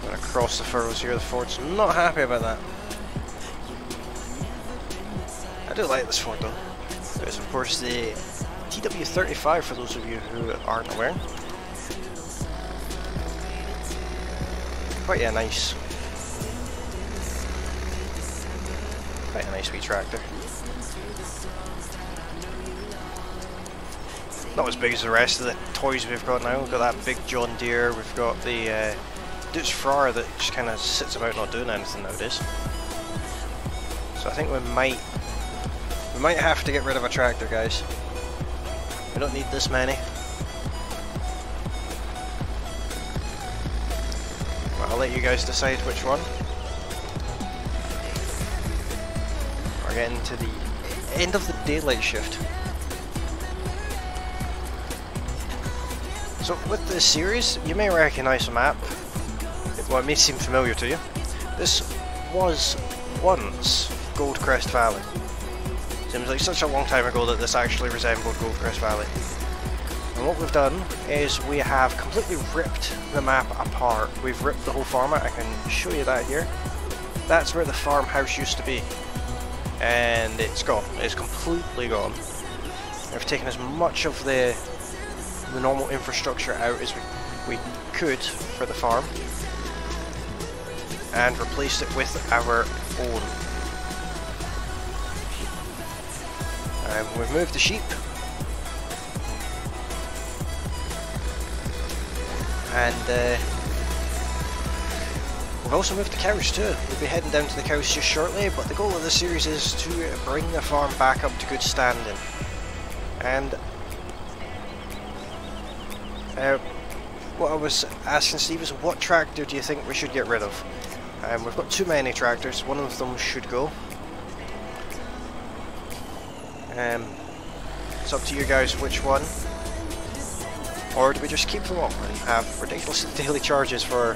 I'm gonna cross the furrows here. The Ford's not happy about that. I do like this Ford though. There's of course the TW35 for those of you who aren't aware. Quite a nice wee tractor. Not as big as the rest of the toys we've got now. We've got that big John Deere, we've got the Dutch Fryer that just kind of sits about not doing anything nowadays. So I think we We might have to get rid of a tractor, guys. We don't need this many. But I'll let you guys decide which one. We're getting to the end of the daylight shift. So with this series, you may recognise a map. Well, it may seem familiar to you. This was once Goldcrest Valley. Seems like such a long time ago that this actually resembled Goldcrest Valley. And what we've done is we have completely ripped the map apart. We've ripped the whole format. I can show you that here. That's where the farmhouse used to be. And it's gone. It's completely gone. We've taken as much of the normal infrastructure out as we could for the farm and replaced it with our own. We've moved the sheep, and we've also moved the cows too. We'll be heading down to the cows just shortly, but the goal of this series is to bring the farm back up to good standing. And what I was asking Steve is, what tractor do you think we should get rid of? We've got too many tractors. One of them should go. It's up to you guys which one. Or do we just keep them all and have ridiculous daily charges for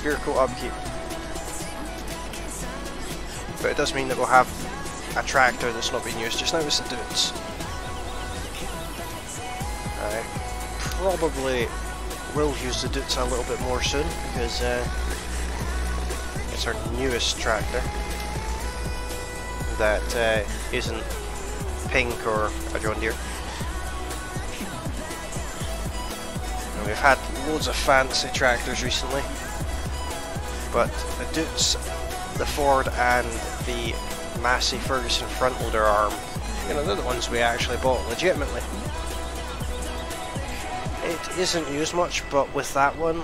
vehicle upkeep? But it does mean that we'll have a tractor that's not being used. Just now it's the dudes. I probably will use the dudes a little bit more soon because it's our newest tractor that isn't pink or a John Deere. And we've had loads of fancy tractors recently, but the Dutes, the Ford and the Massey Ferguson front loader arm, you know, they're the ones we actually bought legitimately. It isn't used much, but with that one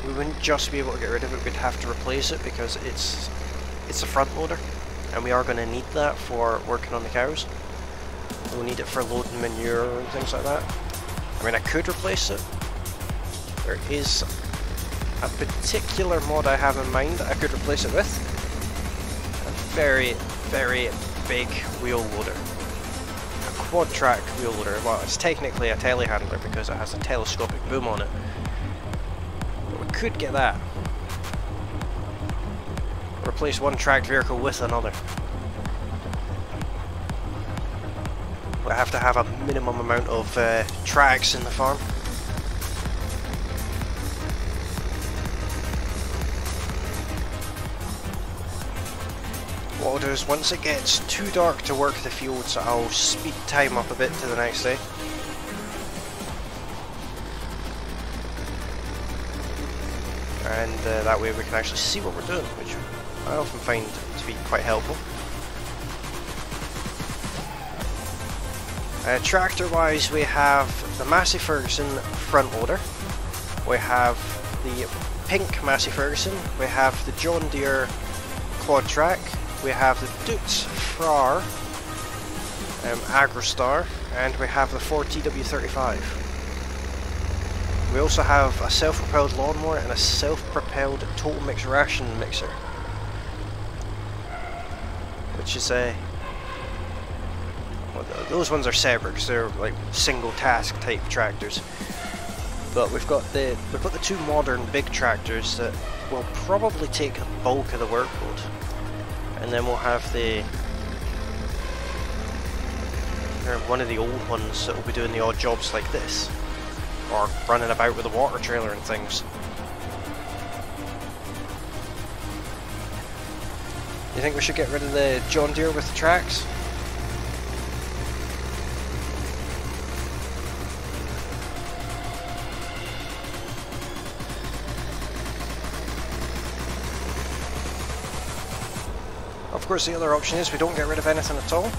we wouldn't just be able to get rid of it, we'd have to replace it because it's a front loader and we are going to need that for working on the cows. We'll need it for loading manure and things like that. I mean, I could replace it. There is a particular mod I have in mind that I could replace it with. A very, very big wheel loader. A quad track wheel loader. Well, it's technically a telehandler because it has a telescopic boom on it. But we could get that. Replace one tracked vehicle with another. We have to have a minimum amount of tracks in the farm. What I'll do is once it gets too dark to work the fields, I'll speed time up a bit to the next day. And that way we can actually see what we're doing, which I often find to be quite helpful. Tractor wise, we have the Massey Ferguson front loader, we have the pink Massey Ferguson, we have the John Deere quad track, we have the Dutes Farr Agrostar, and we have the Ford TW35. We also have a self-propelled lawnmower and a self-propelled total mix ration mixer, which is a those ones are separate because they're like single task type tractors. But we've got the two modern big tractors that will probably take the bulk of the workload, and then we'll have one of the old ones that will be doing the odd jobs like this, or running about with a water trailer and things. You think we should get rid of the John Deere with the tracks? Of course, the other option is we don't get rid of anything at all.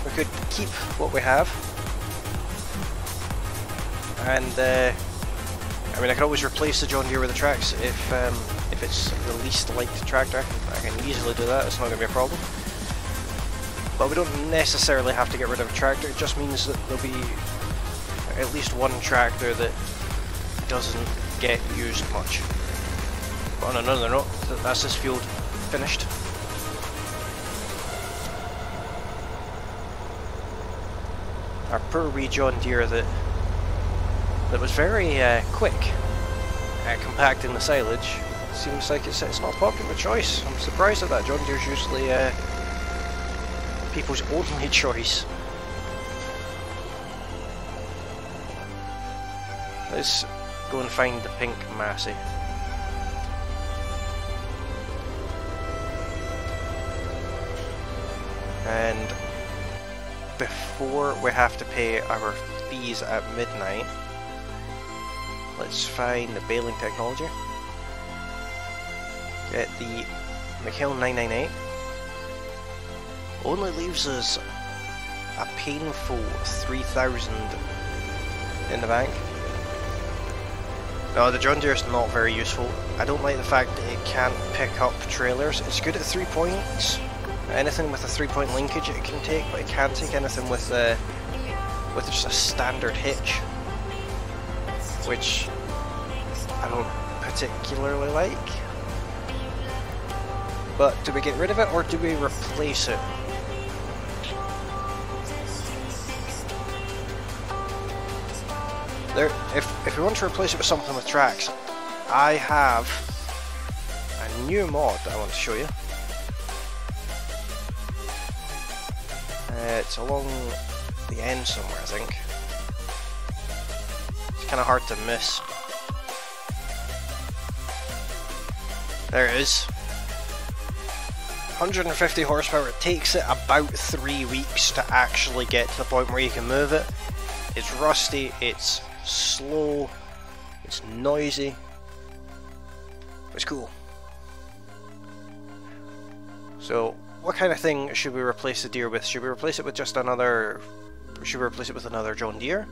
We could keep what we have, and I mean, I could always replace the John Deere with the tracks if it's the least liked tractor. I can easily do that. It's not going to be a problem. But we don't necessarily have to get rid of a tractor, it just means that there'll be at least one tractor that doesn't get used much. But on another note, that's this field finished. Our poor wee John Deere that was very quick at compacting the silage seems like it's not a popular choice. I'm surprised at that. John Deere's usually people's only choice. Let's go and find the pink Massey. And before we have to pay our fees at midnight, let's find the baling technology. Get the McHale 998. Only leaves us a painful 3,000 in the bank. No, the John Deere is not very useful. I don't like the fact that it can't pick up trailers. It's good at 3 points. Anything with a 3-point linkage it can take, but it can't take anything with just a standard hitch, which I don't particularly like. But do we get rid of it or do we replace it? If we want to replace it with something with tracks, I have a new mod that I want to show you. It's along the end somewhere, I think. It's kind of hard to miss. There it is. 150 horsepower. It takes it about 3 weeks to actually get to the point where you can move it. It's rusty, it's slow, it's noisy, but it's cool. So, what kind of thing should we replace the Deere with? Should we replace it with just another... Should we replace it with another John Deere?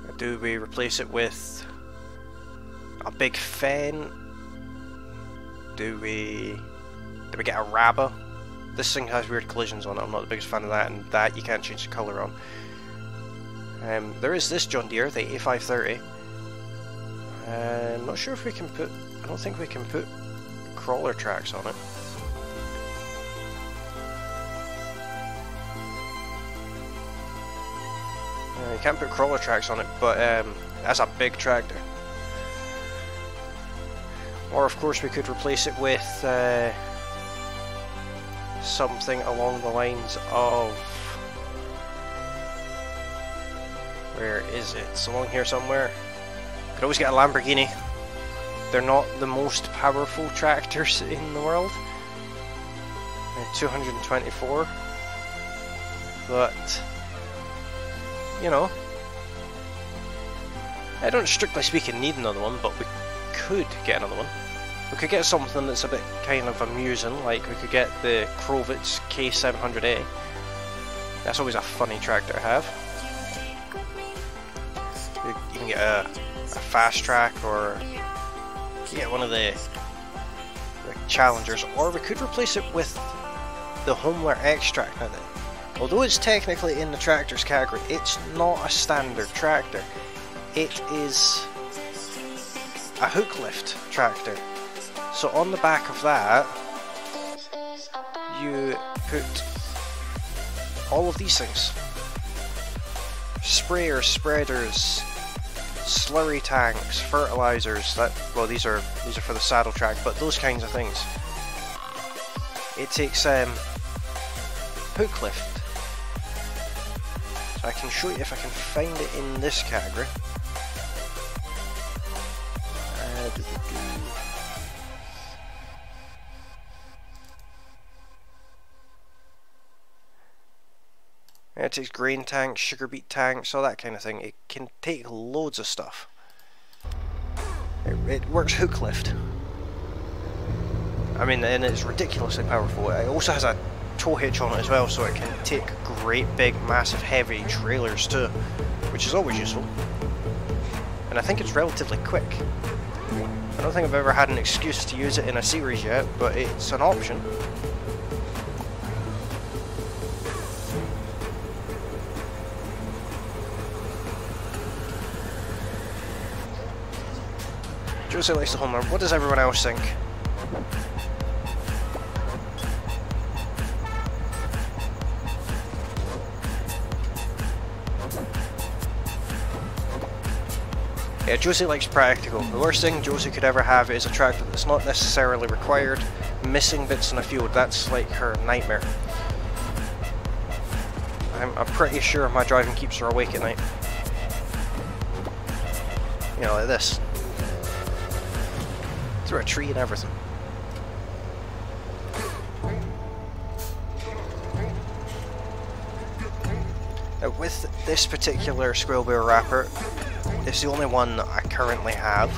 Or do we replace it with a big fen? Do we get a Rabba? This thing has weird collisions on it, I'm not the biggest fan of that, and that you can't change the colour on. There is this John Deere, the 8530. I'm not sure if we can put... I don't think we can put crawler tracks on it. You can't put crawler tracks on it, but that's a big tractor. Or of course we could replace it with something along the lines of... Where is it? It's along here somewhere. Could always get a Lamborghini. They're not the most powerful tractors in the world. They're 224. But... you know, I don't strictly speaking need another one, but we could get another one. We could get something that's a bit kind of amusing, like we could get the Krovitz K700A. That's always a funny tractor to have. You can get a fast track, or you can get one of the Challengers, or we could replace it with the Homeler X-Track. Now, although it's technically in the tractors category, it's not a standard tractor. It is a hook lift tractor. So on the back of that, you put all of these things. Sprayers, spreaders, slurry tanks, fertilizers. Well, these are for the saddle track, but those kinds of things. It takes hook lift. I can show you if I can find it in this category. It takes grain tanks, sugar beet tanks, all that kind of thing. It can take loads of stuff. It works hook lift. I mean, and it's ridiculously powerful. It also has a tow hitch on it as well, so it can take great big massive heavy trailers too, which is always useful. And I think it's relatively quick. I don't think I've ever had an excuse to use it in a series yet, but it's an option. Josie likes the home run. What does everyone else think? Yeah, Josie likes practical. The worst thing Josie could ever have is a tractor that's not necessarily required. Missing bits in a field, that's like her nightmare. I'm pretty sure my driving keeps her awake at night. You know, like this. Through a tree and everything. Now, with this particular squirrel bear wrapper, it's the only one that I currently have.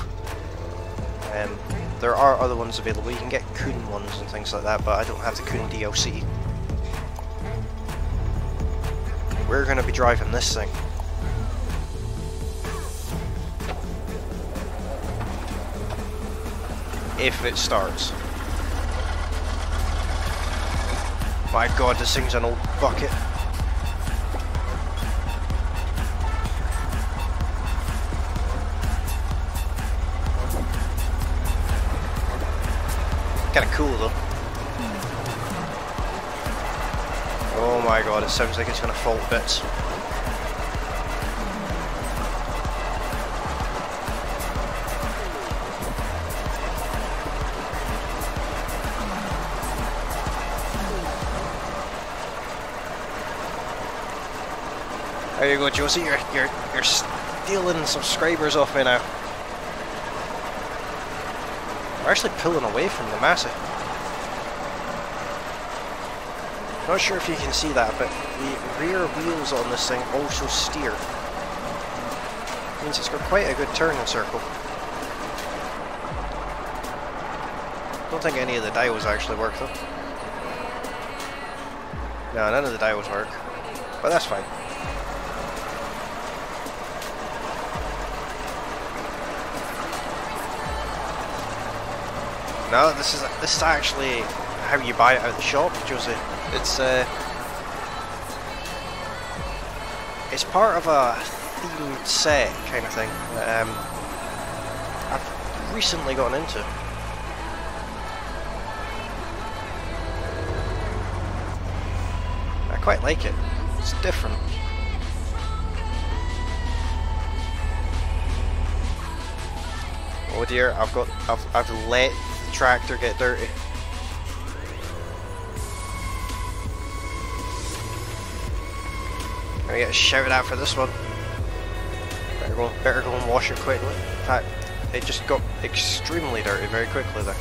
There are other ones available. You can get Coon ones and things like that, but I don't have the Coon DLC. We're going to be driving this thing. If it starts. My god, this thing's an old bucket. Kinda cool though. Oh my god, it sounds like it's gonna fall to bits. There you go, Josie. You're stealing subscribers off me now. We're actually pulling away from the Massey. Not sure if you can see that, but the rear wheels on this thing also steer. Means it's got quite a good turning circle. Don't think any of the dials actually work though. No, none of the dials work, but that's fine. No, this is actually how you buy it out of the shop, Josie. It's part of a themed set kind of thing that I've recently gotten into. I quite like it. It's different. Oh dear, I've let the tractor get dirty. I get shouted at for this one. Better go and wash it quickly. In fact, it just got extremely dirty very quickly there.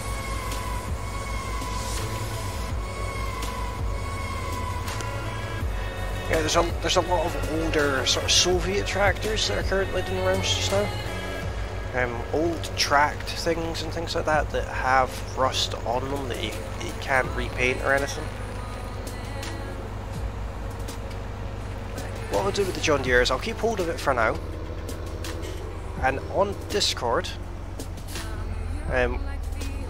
Yeah, there's a lot of older sort of Soviet tractors that are currently doing rounds just now. Old tracked things and things like that that have rust on them that you can't repaint or anything. What I'll do with the John Deere is I'll keep hold of it for now, and on Discord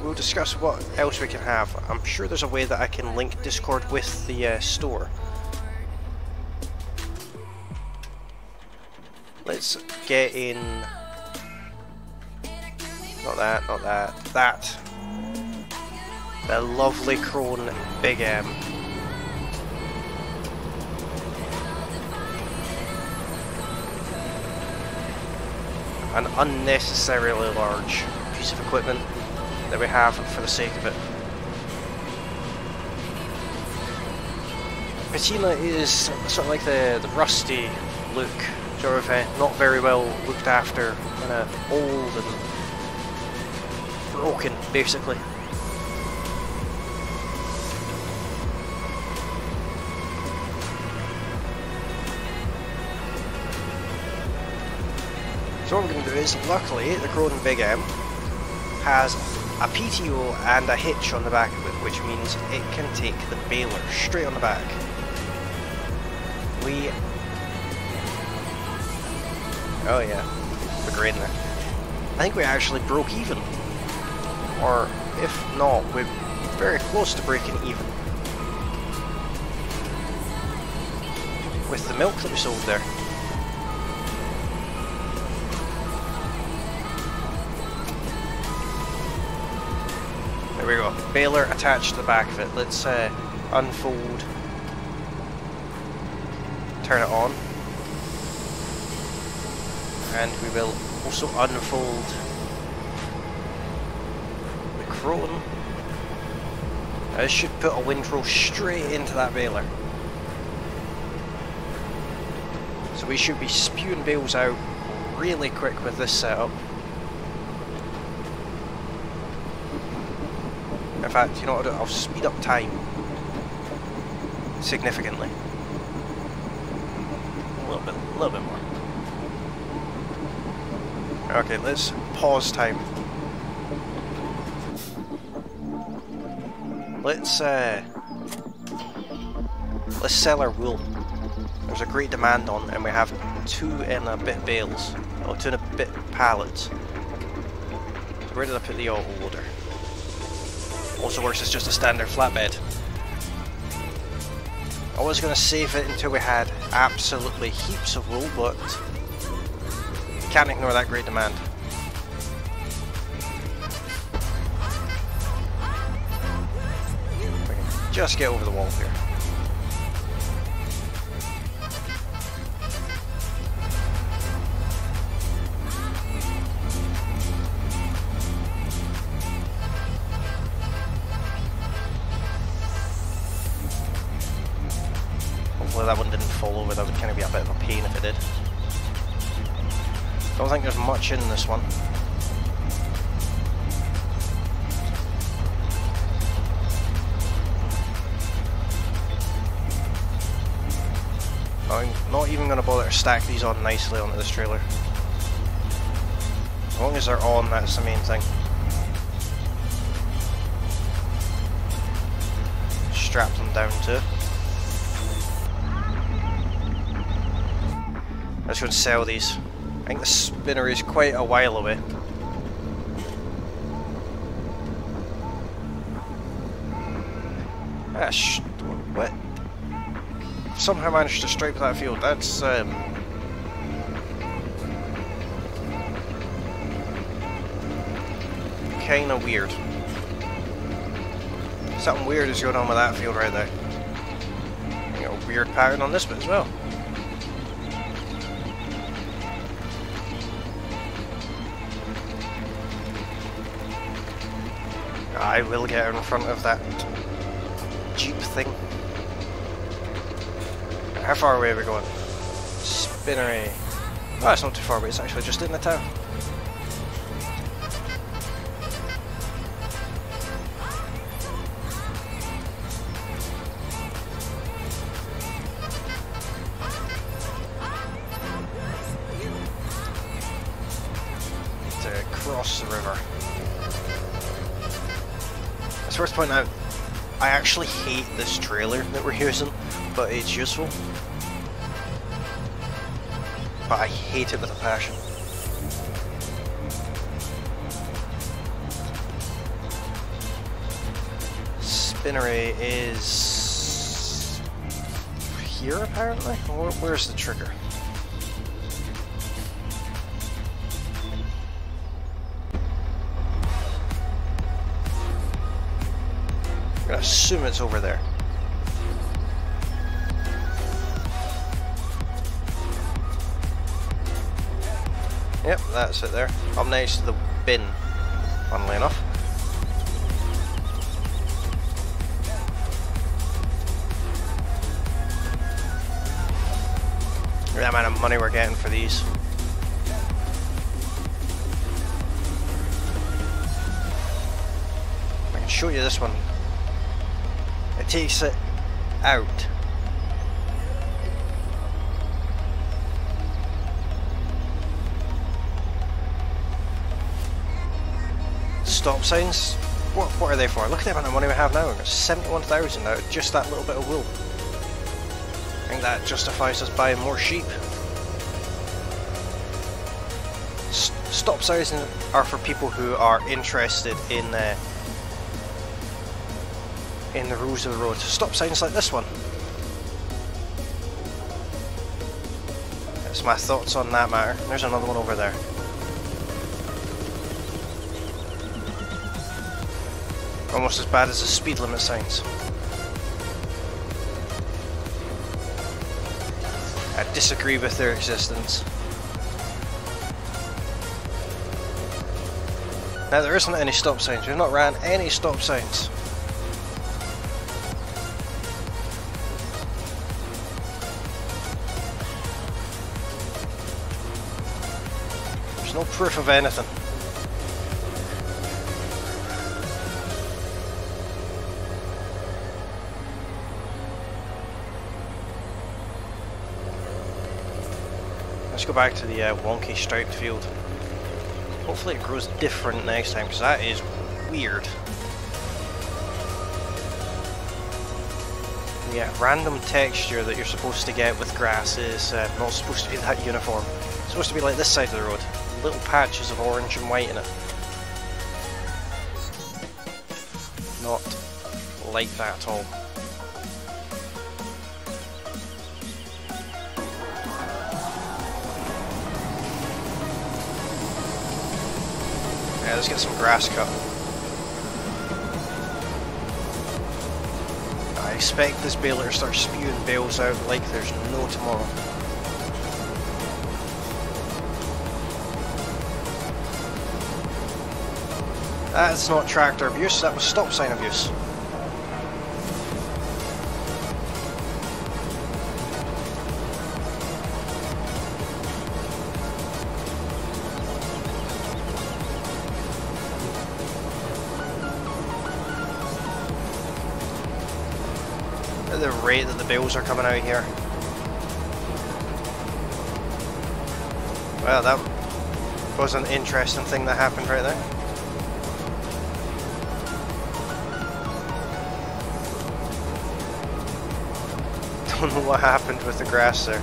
we'll discuss what else we can have. I'm sure there's a way that I can link Discord with the store. Let's get in. Not that. The lovely Krone Big M. An unnecessarily large piece of equipment that we have for the sake of it. Patina is sort of like the rusty look, sort of not very well looked after, kind of old and broken, basically. So what we're going to do is, luckily, the Krone Big M has a PTO and a hitch on the back of it, which means it can take the baler straight on the back. Oh yeah, the grain there. I think we actually broke even. Or, if not, we're very close to breaking even. With the milk that we sold there. There we go. Baler attached to the back of it. Let's unfold. Turn it on. And we will also unfold the chrome. This should put a windrow straight into that baler. So we should be spewing bales out really quick with this setup. In fact, you know what I'll do? I'll speed up time significantly. A little bit more. Okay, let's pause time. Let's sell our wool. There's a great demand on it, and we have 2 and a bit bales, or 2 and a bit pallets. So where did I put the auto loader? Also works as just a standard flatbed. I was going to save it until we had absolutely heaps of wool, but can't ignore that great demand. We can just get over the wall here. Hopefully that one didn't fall over, that would kind of be a bit of a pain if it did. Don't think there's much in this one. I'm not even going to bother to stack these on nicely onto this trailer. As long as they're on, that's the main thing. Strap them down too. I'm just going to sell these. I think the spinner is quite a while away. Ah, what? Somehow managed to stripe that field. That's kind of weird. Something weird is going on with that field right there. You know, weird pattern on this bit as well. I will get in front of that Jeep thing. How far away are we going? Spinnery. Oh, it's not too far away, it's actually just in the town. To cross the river. It's worth pointing out, I actually hate this trailer that we're using, but it's useful. But I hate it with a passion. Spinnery is here apparently? Where's the trigger? I'm gonna assume it's over there. Yep, that's it there. Up next to the bin, funnily enough. Look at the amount of money we're getting for these. I can show you this one. It takes it out. Stop signs? What are they for? Look at the amount of money we have now. We've got 71,000 out of just that little bit of wool. I think that justifies us buying more sheep. Stop signs are for people who are interested in the rules of the road. Stop signs like this one. That's my thoughts on that matter. There's another one over there. Almost as bad as the speed limit signs. I disagree with their existence. Now there isn't any stop signs, we've not ran any stop signs. There's no proof of anything. Let's go back to the wonky striped field. Hopefully it grows different next time, because that is weird. Yeah, random texture that you're supposed to get with grass is not supposed to be that uniform. It's supposed to be like this side of the road. Little patches of orange and white in it. Not like that at all. Yeah, let's get some grass cut. I expect this baler to start spewing bales out like there's no tomorrow. That's not tractor abuse, that was stop sign abuse. At the rate that the bales are coming out here. Well, that was an interesting thing that happened right there. Don't know what happened with the grass there.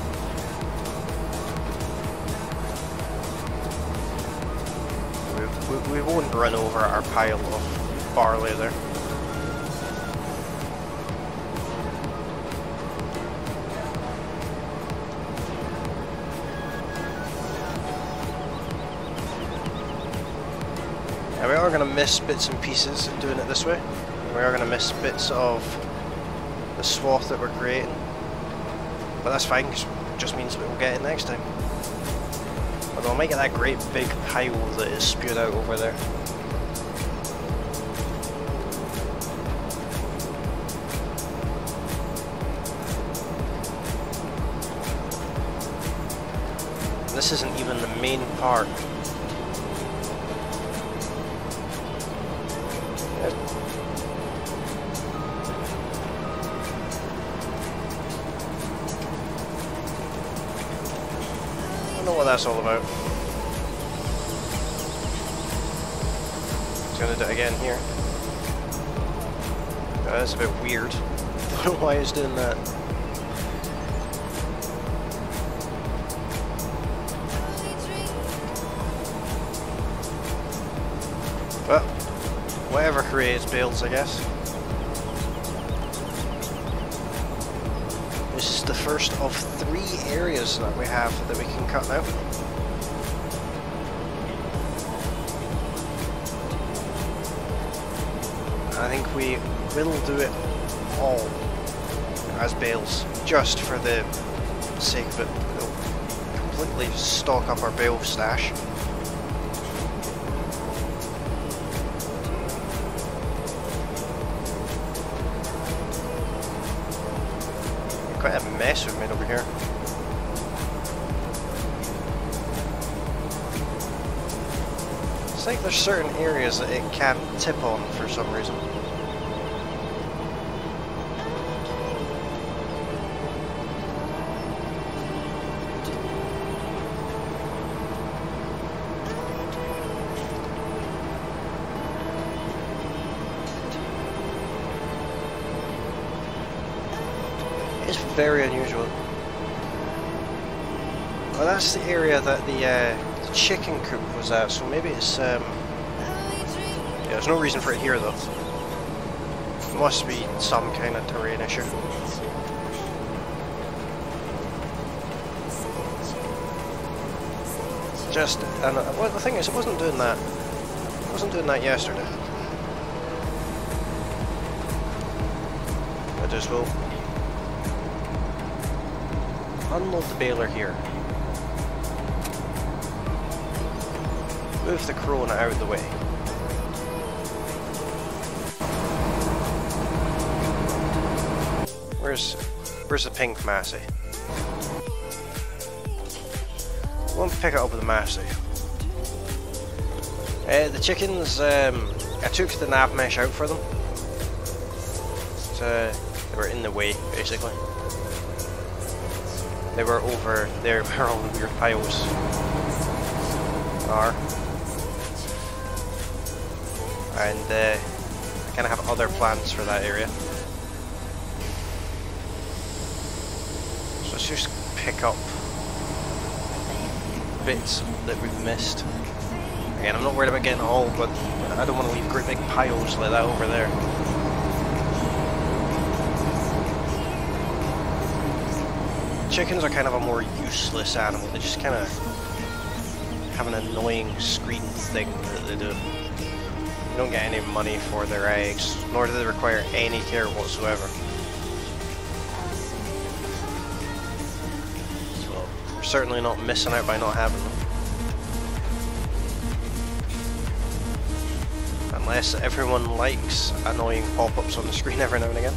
We won't run over our pile of barley there. Now we are going to miss bits and pieces in doing it this way. We are going to miss bits of the swath that we're creating. But that's fine, because it just means that we'll get it next time. But we'll make it that great big pile that is spewed out over there. And this isn't even the main part. I don't know what that's all about. It's gonna do it again here. That's a bit weird. Don't know why it's doing that. But whatever creates bales, I guess. This is the first of 3 areas that we have that we can cut now. I think we will do it all as bales, just for the sake of it. We'll completely stock up our bale stash. Quite a mess we've made over here. It's like there's certain areas that it can't tip on for some reason. It's very unusual. Well, that's the area that the chicken coop was at, so maybe it's yeah, there's no reason for it here though. It must be some kind of terrain issue. And well, the thing is, it wasn't doing that. It wasn't doing that yesterday. do is we'll unload the baler here. Move the Corona out of the way. Where's the pink Massey? We'll pick it up with the Massey. The chickens, I took the nav mesh out for them. So they were in the way, basically. They were over there where all the weird piles are. And I kind of have other plans for that area. So let's just pick up bits that we've missed. Again, I'm not worried about getting it all, but I don't want to leave great big piles like that over there. Chickens are kind of a more useless animal. They just kind of have an annoying screen thing that they do. You don't get any money for their eggs, nor do they require any care whatsoever. So, we're certainly not missing out by not having them. Unless everyone likes annoying pop-ups on the screen every now and again.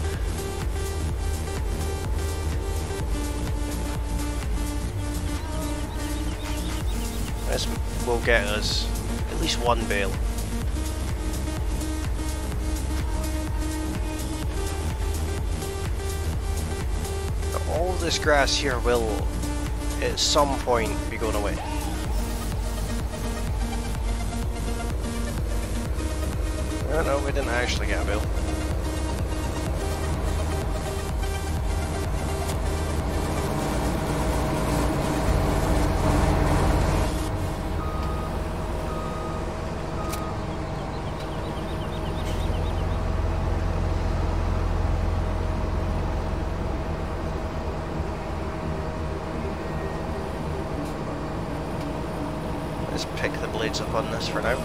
This will get us at least one bale. All of this grass here will, at some point, be going away. Oh no, we didn't actually get a bale. Let's pick the blades up on this for now.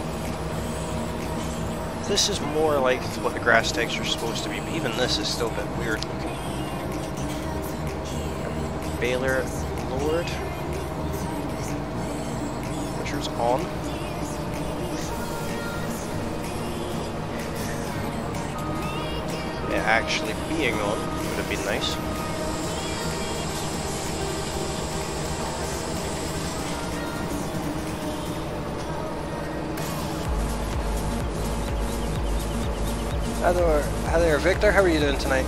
This is more like what the grass texture is supposed to be, but even this is still a bit weird looking. Baler lowered. Pressure's on. It actually being on would have been nice. Hi there, Victor. How are you doing tonight?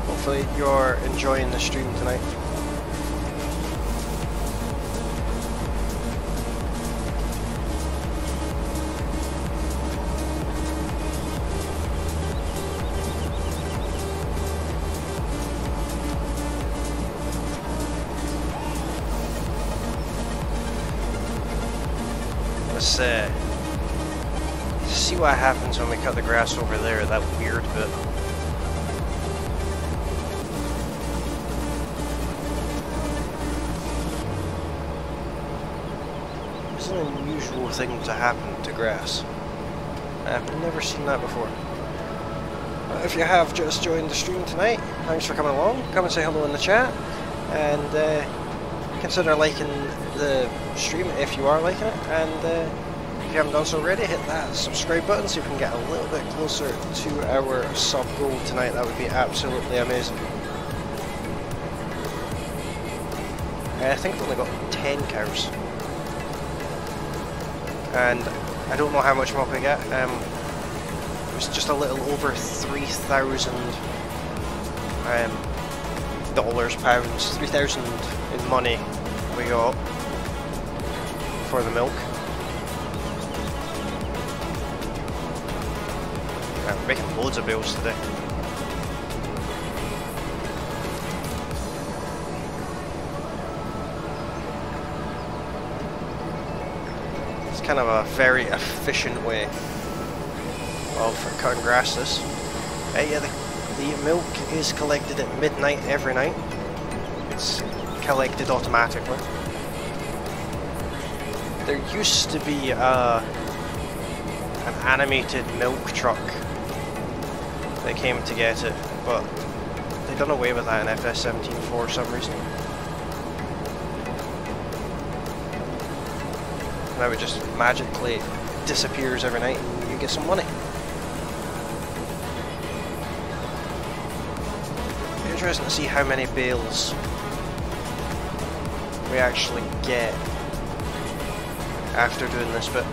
Hopefully you're enjoying the stream tonight. Let's see what happens when we cut the grass over there, that weird bit. It's an unusual thing to happen to grass. I've never seen that before. If you have just joined the stream tonight, thanks for coming along. Come and say hello in the chat, and consider liking the stream if you are liking it, and if you haven't done so already, hit that subscribe button so you can get a little bit closer to our sub goal tonight. That would be absolutely amazing. I think I've only got 10 cows, and I don't know how much milk I get. It was just a little over 3,000 pounds, 3,000 in money we got for the milk. Yeah, we're making loads of bales today. It's kind of a very efficient way of cutting grasses. Yeah, the milk is collected at midnight every night. It's collected automatically. There used to be a an animated milk truck that came to get it, but they done away with that in FS17 for some reason. Now it just magically disappears every night and you get some money. Interesting to see how many bales we actually get after doing this bit.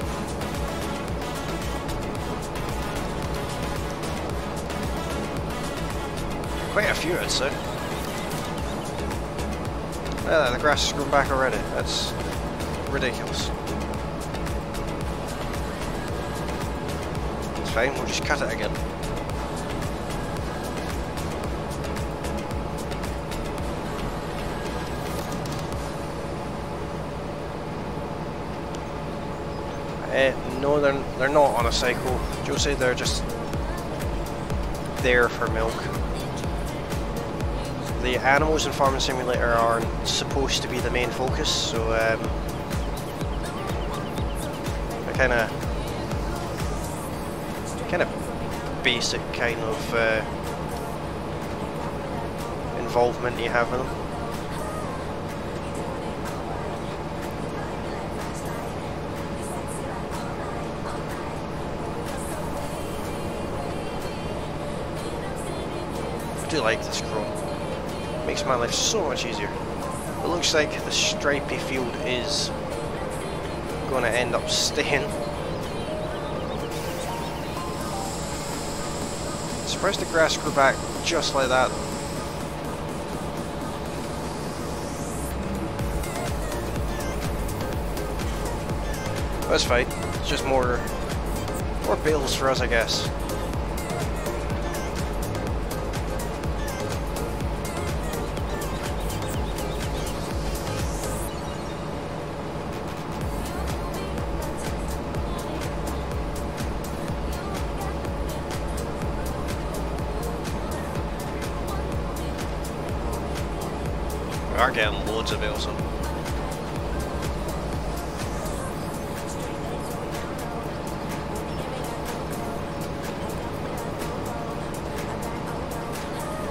Quite a few, I'd say. Yeah, the grass has grown back already. That's ridiculous. It's fine, we'll just cut it again. No, they're not on a cycle. Joe said they're just there for milk. The animals in Farming Simulator aren't supposed to be the main focus, so a kind of basic kind of involvement you have with them. I do like this chrome. Makes my life so much easier. It looks like the stripy field is going to end up staying. Surprised the grass grew back just like that. That's fine. It's just more bales for us, I guess. We are getting loads of bales in.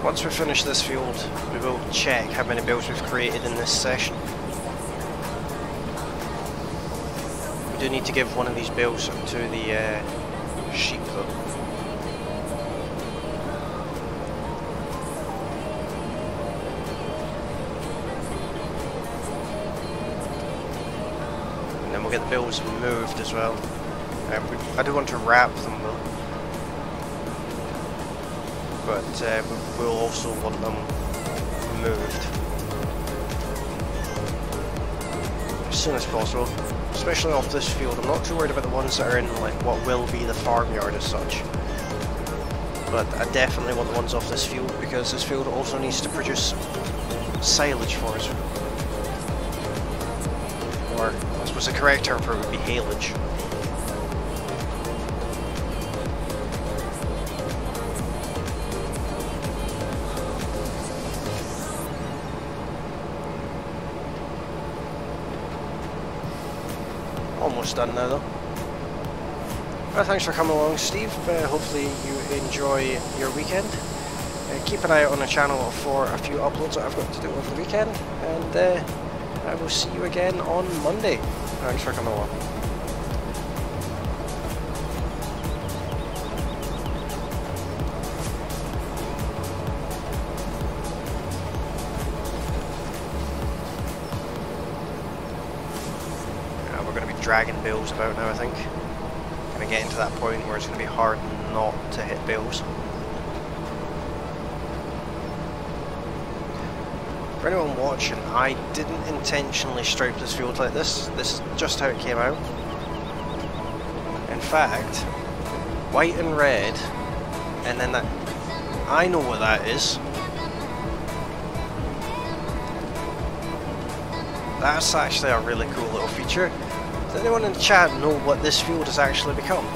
Once we finish this field, we will check how many bales we've created in this session. We do need to give one of these bales to the sheep though. And then we'll get the bales moved as well. I do want to wrap them though. But we'll also want them moved as soon as possible, especially off this field. I'm not too worried about the ones that are in like what will be the farmyard as such, but I definitely want the ones off this field because this field also needs to produce silage for us, or I suppose the correct term for it would be haylage. Almost done now though. Well, thanks for coming along, Steve. Hopefully you enjoy your weekend. Keep an eye out on the channel for a few uploads that I've got to do over the weekend, and I will see you again on Monday. Thanks for coming along. Dragging bales about now, I think. Gonna get into that point where it's gonna be hard not to hit bales. For anyone watching, I didn't intentionally stripe this field like this. This is just how it came out. In fact, white and red, and then that. I know what that is. That's actually a really cool little feature. Does anyone in the chat know what this field has actually become?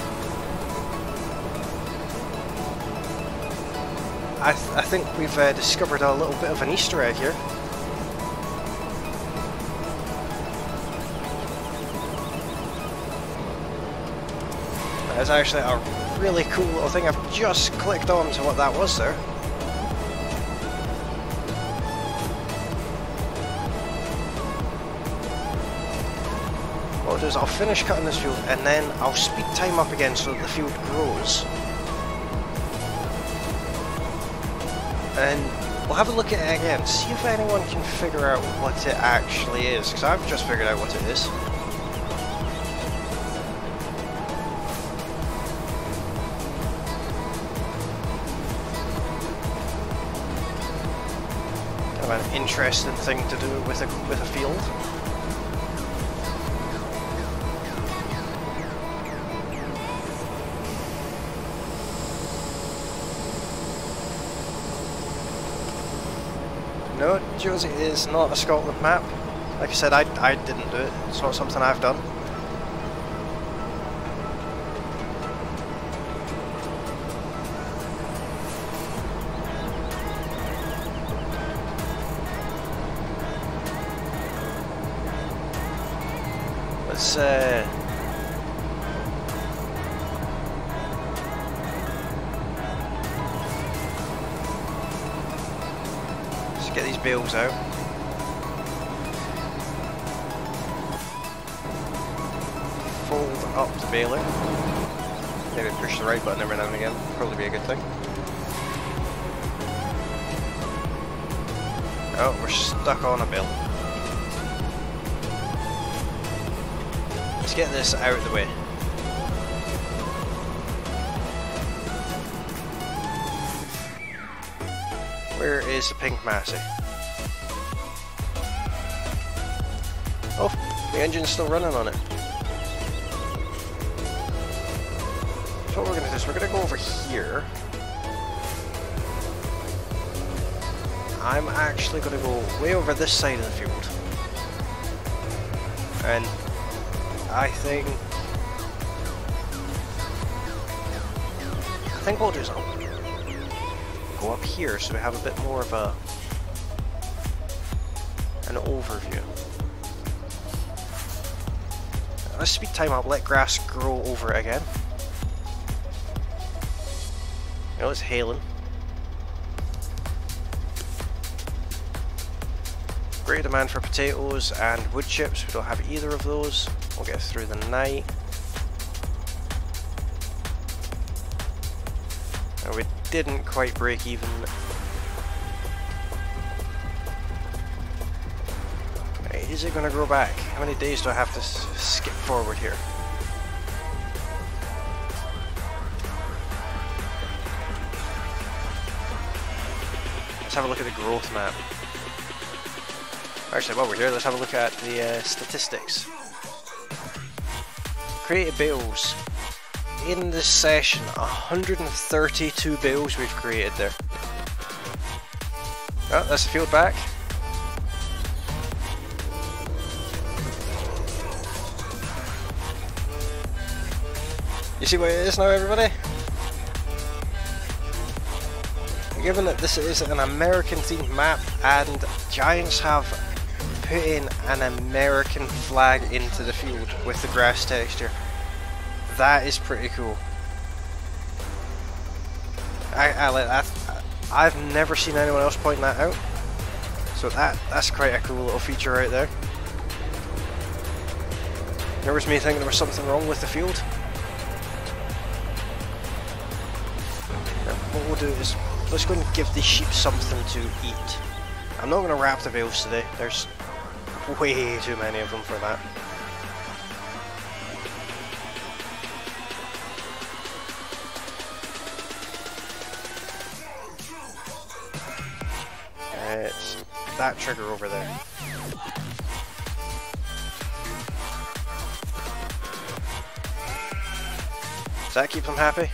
I think we've discovered a little bit of an Easter egg here. That's actually a really cool little thing. I've just clicked on to what that was there. What I'll do is I'll finish cutting this field and then I'll speed time up again so that the field grows. And we'll have a look at it again, see if anyone can figure out what it actually is, because I've just figured out what it is. Kind of an interesting thing to do with a field. No, Josie is not a Scotland map. Like I said, I didn't do it. It's not something I've done. Let's get these bales out. Fold up the baler. Maybe push the right button every now and again. Probably be a good thing. Oh, we're stuck on a bale. Let's get this out of the way. Where is the pink Massey? Oh, the engine's still running on it. So what we're going to do is we're going to go over here. I'm actually going to go way over this side of the field. And I think what I'll do is I'll go up here so we have a bit more of an overview. Let's speed time up, let grass grow over it again. Now it's hailing. Great demand for potatoes and wood chips. We don't have either of those. We'll get through the night. And we didn't quite break even. Is it going to grow back? How many days do I have to skip forward here? Let's have a look at the growth map. Actually, while we're here, let's have a look at the statistics. Created bales. In this session, 132 bales we've created there. Oh, that's the field back. You see what it is now, everybody? Given that this is an American themed map and Giants have put in an American flag into the field with the grass texture, that is pretty cool. I like that. I've never seen anyone else point that out, so that's quite a cool little feature right there. There was me thinking there was something wrong with the field. What we'll do is let's go and give the sheep something to eat. I'm not going to wrap the bales today. There's way too many of them for that. It's that trigger over there. Does that keep them happy?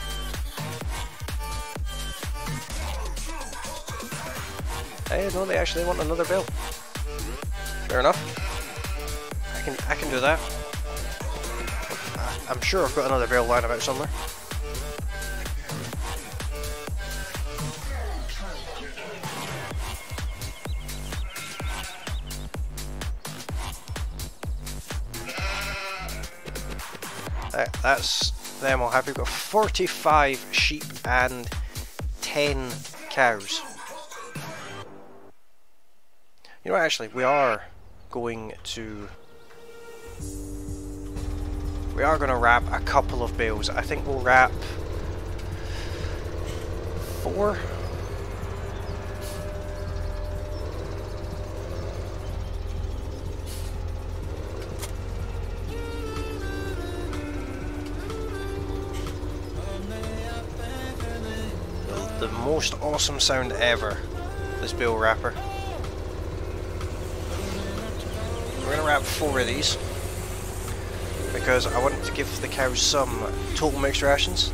Hey, no, they actually want another bale. Fair enough. I can do that. I'm sure I've got another bale lying about somewhere. That's them all happy. We've got 45 sheep and 10 cows. You know what, actually, we are going to wrap a couple of bales. I think we'll wrap 4. The most awesome sound ever, this bale wrapper. We're going to wrap 4 of these because I wanted to give the cows some total mixed rations.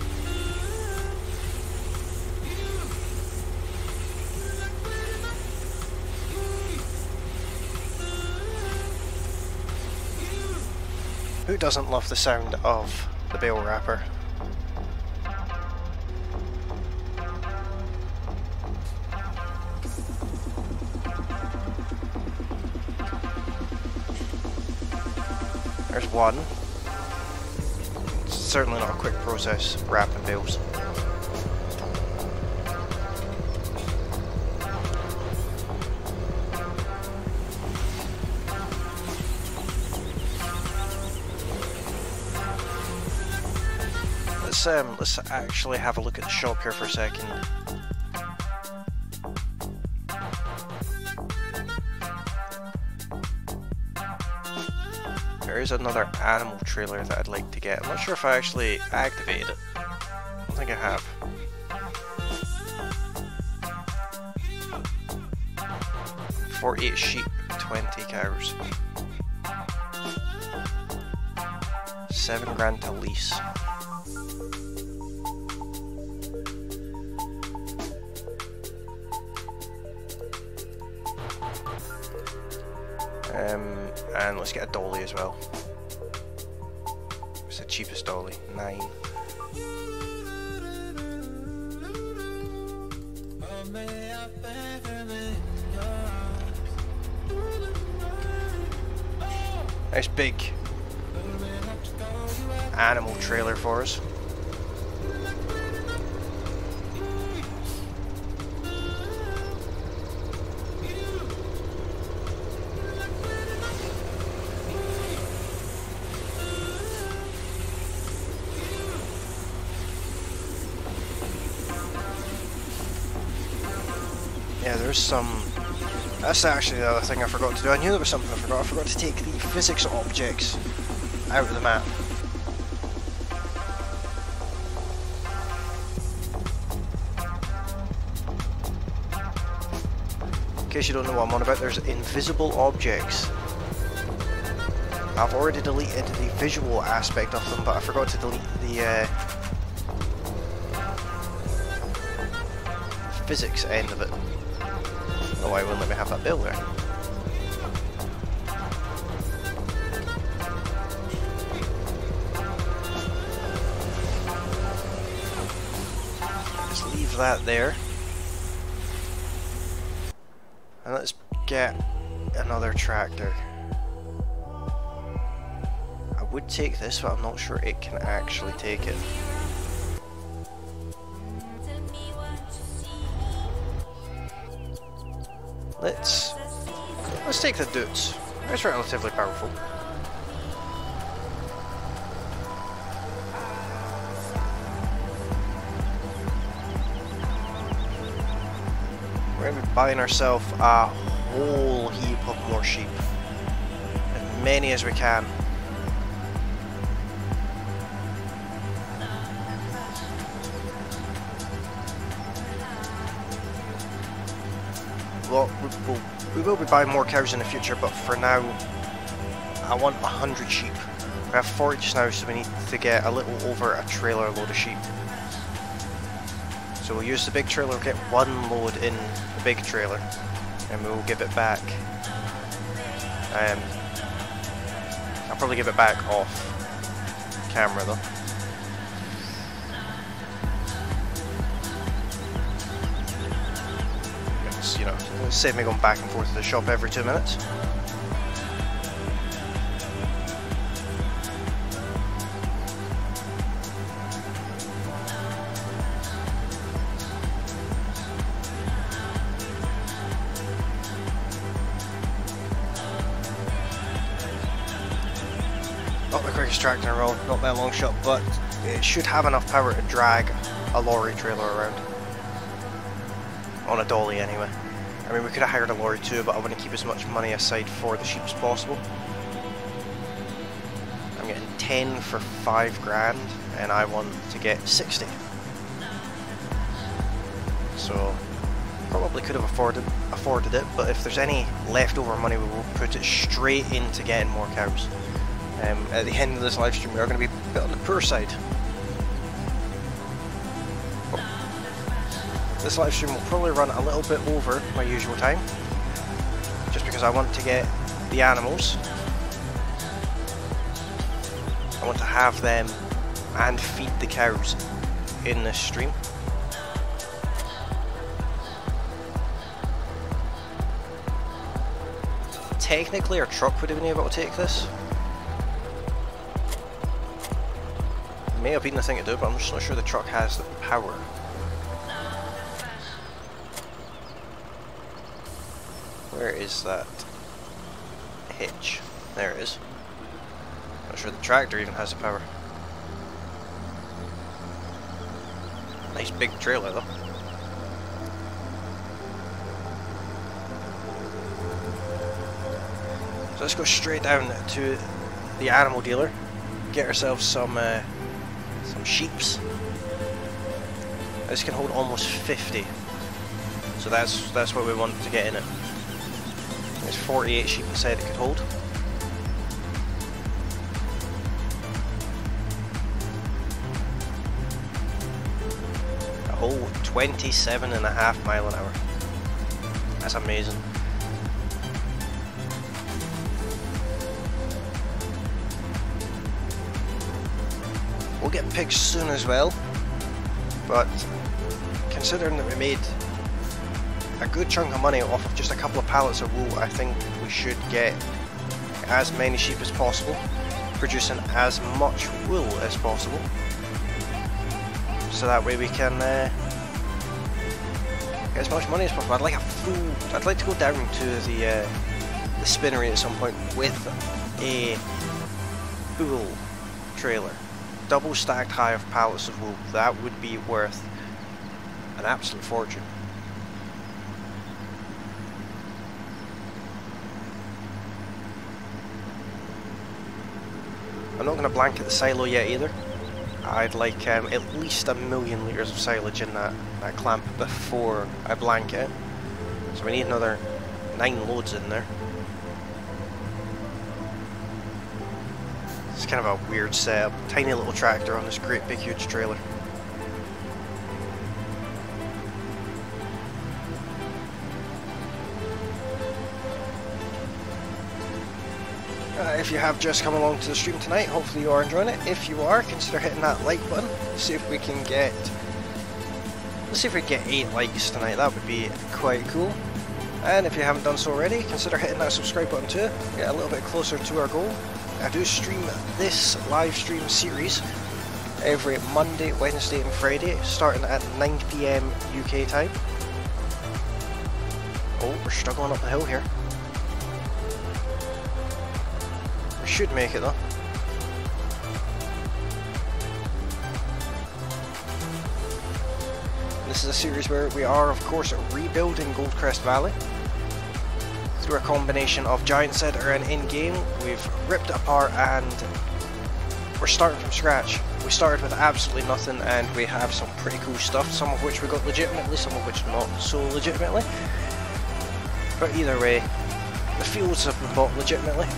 Who doesn't love the sound of the bale wrapper? There's one. It's certainly not a quick process wrapping bales. Let's actually have a look at the shop here for a second. There is another animal trailer that I'd like to get. I'm not sure if I actually activated it. I don't think I have. $48 sheep, 20 cows. $7,000 to lease. And let's get a dolly as well. It's the cheapest dolly, 9. Nice big animal trailer for us. Yeah, there's some... That's actually the other thing I forgot to do. I knew there was something I forgot. I forgot to take the physics objects out of the map. In case you don't know what I'm on about, there's invisible objects. I've already deleted the visual aspect of them, but I forgot to delete the physics end of it. Oh, why wouldn't let me have that bill there? Just leave that there. And let's get another tractor. I would take this, but I'm not sure it can actually take it. Let's take the Doots. It's relatively powerful. We're going to be buying ourselves a whole heap of more sheep. As many as we can. Well, we will be buying more cows in the future, but for now, I want 100 sheep. We have 40 just now, so we need to get a little over a trailer load of sheep. So we'll use the big trailer, we'll get 1 load in the big trailer, and we'll give it back. I'll probably give it back off camera though. You know, save me going back and forth to the shop every 2 minutes. quickest tractor in the world, not by a long shot, but it should have enough power to drag a lorry trailer around. On a dolly anyway. I mean, we could have hired a lorry too, but I want to keep as much money aside for the sheep as possible. I'm getting 10 for 5 grand, and I want to get 60. So, probably could have afforded it, but if there's any leftover money, we will put it straight into getting more cows. At the end of this live stream, we are going to be a bit on the poor side. This live stream will probably run a little bit over my usual time, just because I want to get the animals. I want to have them and feed the cows in this stream. Technically, our truck would have been able to take this. It may have been the thing to do, but I'm just not sure the truck has the power. Where is that hitch? There it is. Not sure the tractor even has the power. Nice big trailer though. So let's go straight down to the animal dealer, get ourselves some sheeps. This can hold almost 50, so that's what we want to get in it. There's 48 sheep inside it could hold. A whole 27.5 miles an hour. That's amazing. We'll get pigs soon as well, but considering that we made a good chunk of money off of just a couple of pallets of wool, I think we should get as many sheep as possible, producing as much wool as possible, so that way we can get as much money as possible. I'd like to go down to the spinnery at some point with a wool trailer, double stacked high of pallets of wool. That would be worth an absolute fortune. I'm not going to blanket the silo yet either. I'd like at least 1 million litres of silage in that clamp before I blanket it. So we need another 9 loads in there. It's kind of a weird setup. Tiny little tractor on this great big huge trailer. If you have just come along to the stream tonight, hopefully you are enjoying it. If you are, consider hitting that like button. See if we can get, let's see if we can get 8 likes tonight. That would be quite cool. And if you haven't done so already, consider hitting that subscribe button too. Get a little bit closer to our goal. I do stream this live stream series every Monday, Wednesday and Friday, starting at 9 PM UK time. Oh, we're struggling up the hill here. Should make it though. This is a series where we are, of course, rebuilding Goldcrest Valley through a combination of Giant Setter and in-game. We've ripped it apart and we're starting from scratch. We started with absolutely nothing and we have some pretty cool stuff, some of which we got legitimately, some of which not so legitimately. But either way, the fields have been bought legitimately.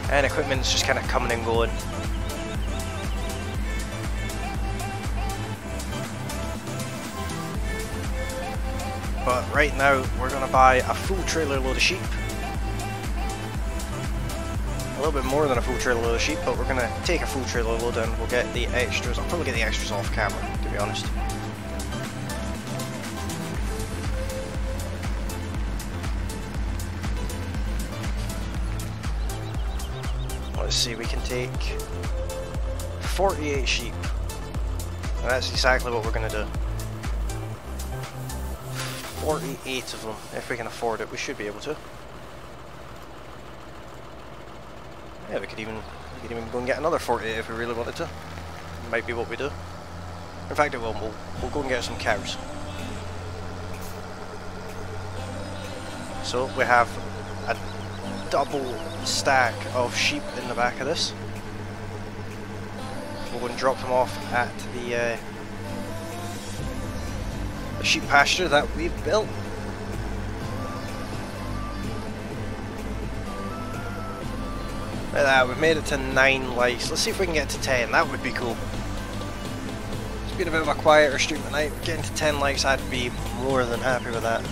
And equipment's just kind of coming and going. But right now we're going to buy a full trailer load of sheep. A little bit more than a full trailer load of sheep, but we're going to take a full trailer load and we'll get the extras. I'll probably get the extras off camera, to be honest. Let's see, we can take 48 sheep, and that's exactly what we're going to do. 48 of them, if we can afford it. We should be able to. Yeah, we could even We can even go and get another 48 if we really wanted to. Might be what we do. In fact, it will. We'll go and get some cows. So we have a double stack of sheep in the back of this. We'll go and drop them off at the sheep pasture that we've built. Look at that, we've made it to 9 likes. Let's see if we can get to 10, that would be cool. It's been a bit of a quieter stream tonight. Getting to 10 likes, I'd be more than happy with that.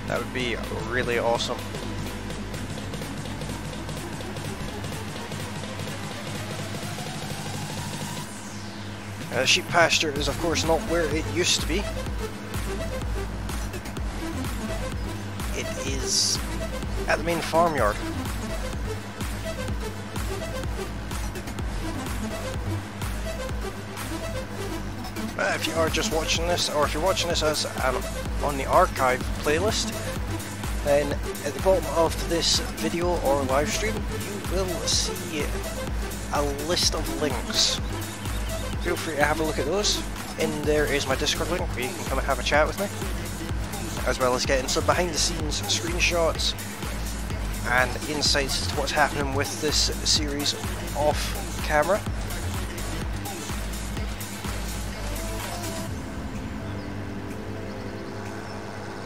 That would be really awesome. The sheep pasture is of course not where it used to be. It is at the main farmyard. If you are just watching this, or if you're watching this as on the archive playlist, then at the bottom of this video or live stream you will see a list of links. Feel free to have a look at those. In there is my Discord link where you can come and have a chat with me, as well as getting some behind the scenes screenshots and insights as to what's happening with this series off camera.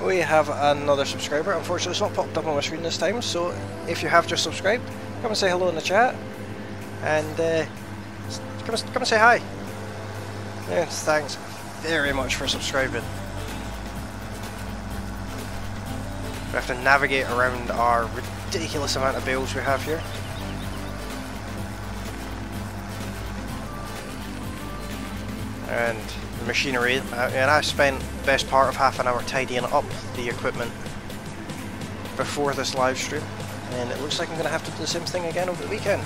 We have another subscriber. Unfortunately it's not popped up on my screen this time, so if you have just subscribed, come and say hello in the chat and come and say hi. Yes, thanks very much for subscribing. We have to navigate around our ridiculous amount of bales we have here. And the machinery, and I spent the best part of half an hour tidying up the equipment before this live stream, and it looks like I'm going to have to do the same thing again over the weekend.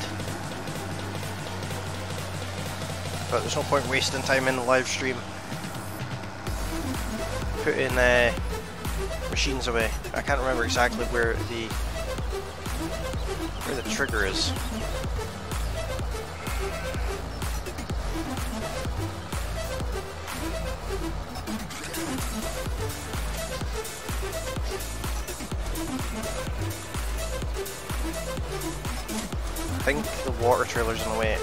But there's no point wasting time in the live stream putting machines away. I can't remember exactly where the trigger is. I think the water trailer's in the way.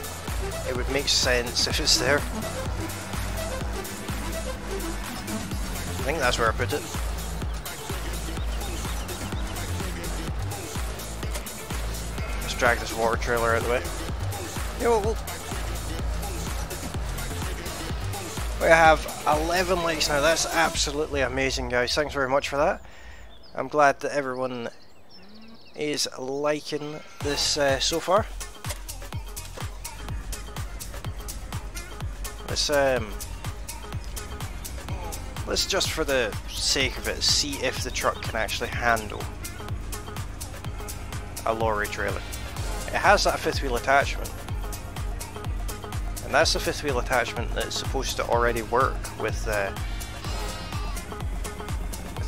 It would make sense if it's there. I think that's where I put it. Let's drag this water trailer out of the way. We have 11 likes now. That's absolutely amazing, guys. Thanks very much for that. I'm glad that everyone is liking this so far. Let's just, for the sake of it, see if the truck can actually handle a lorry trailer. It has that fifth wheel attachment, and that's the fifth wheel attachment that's supposed to already work with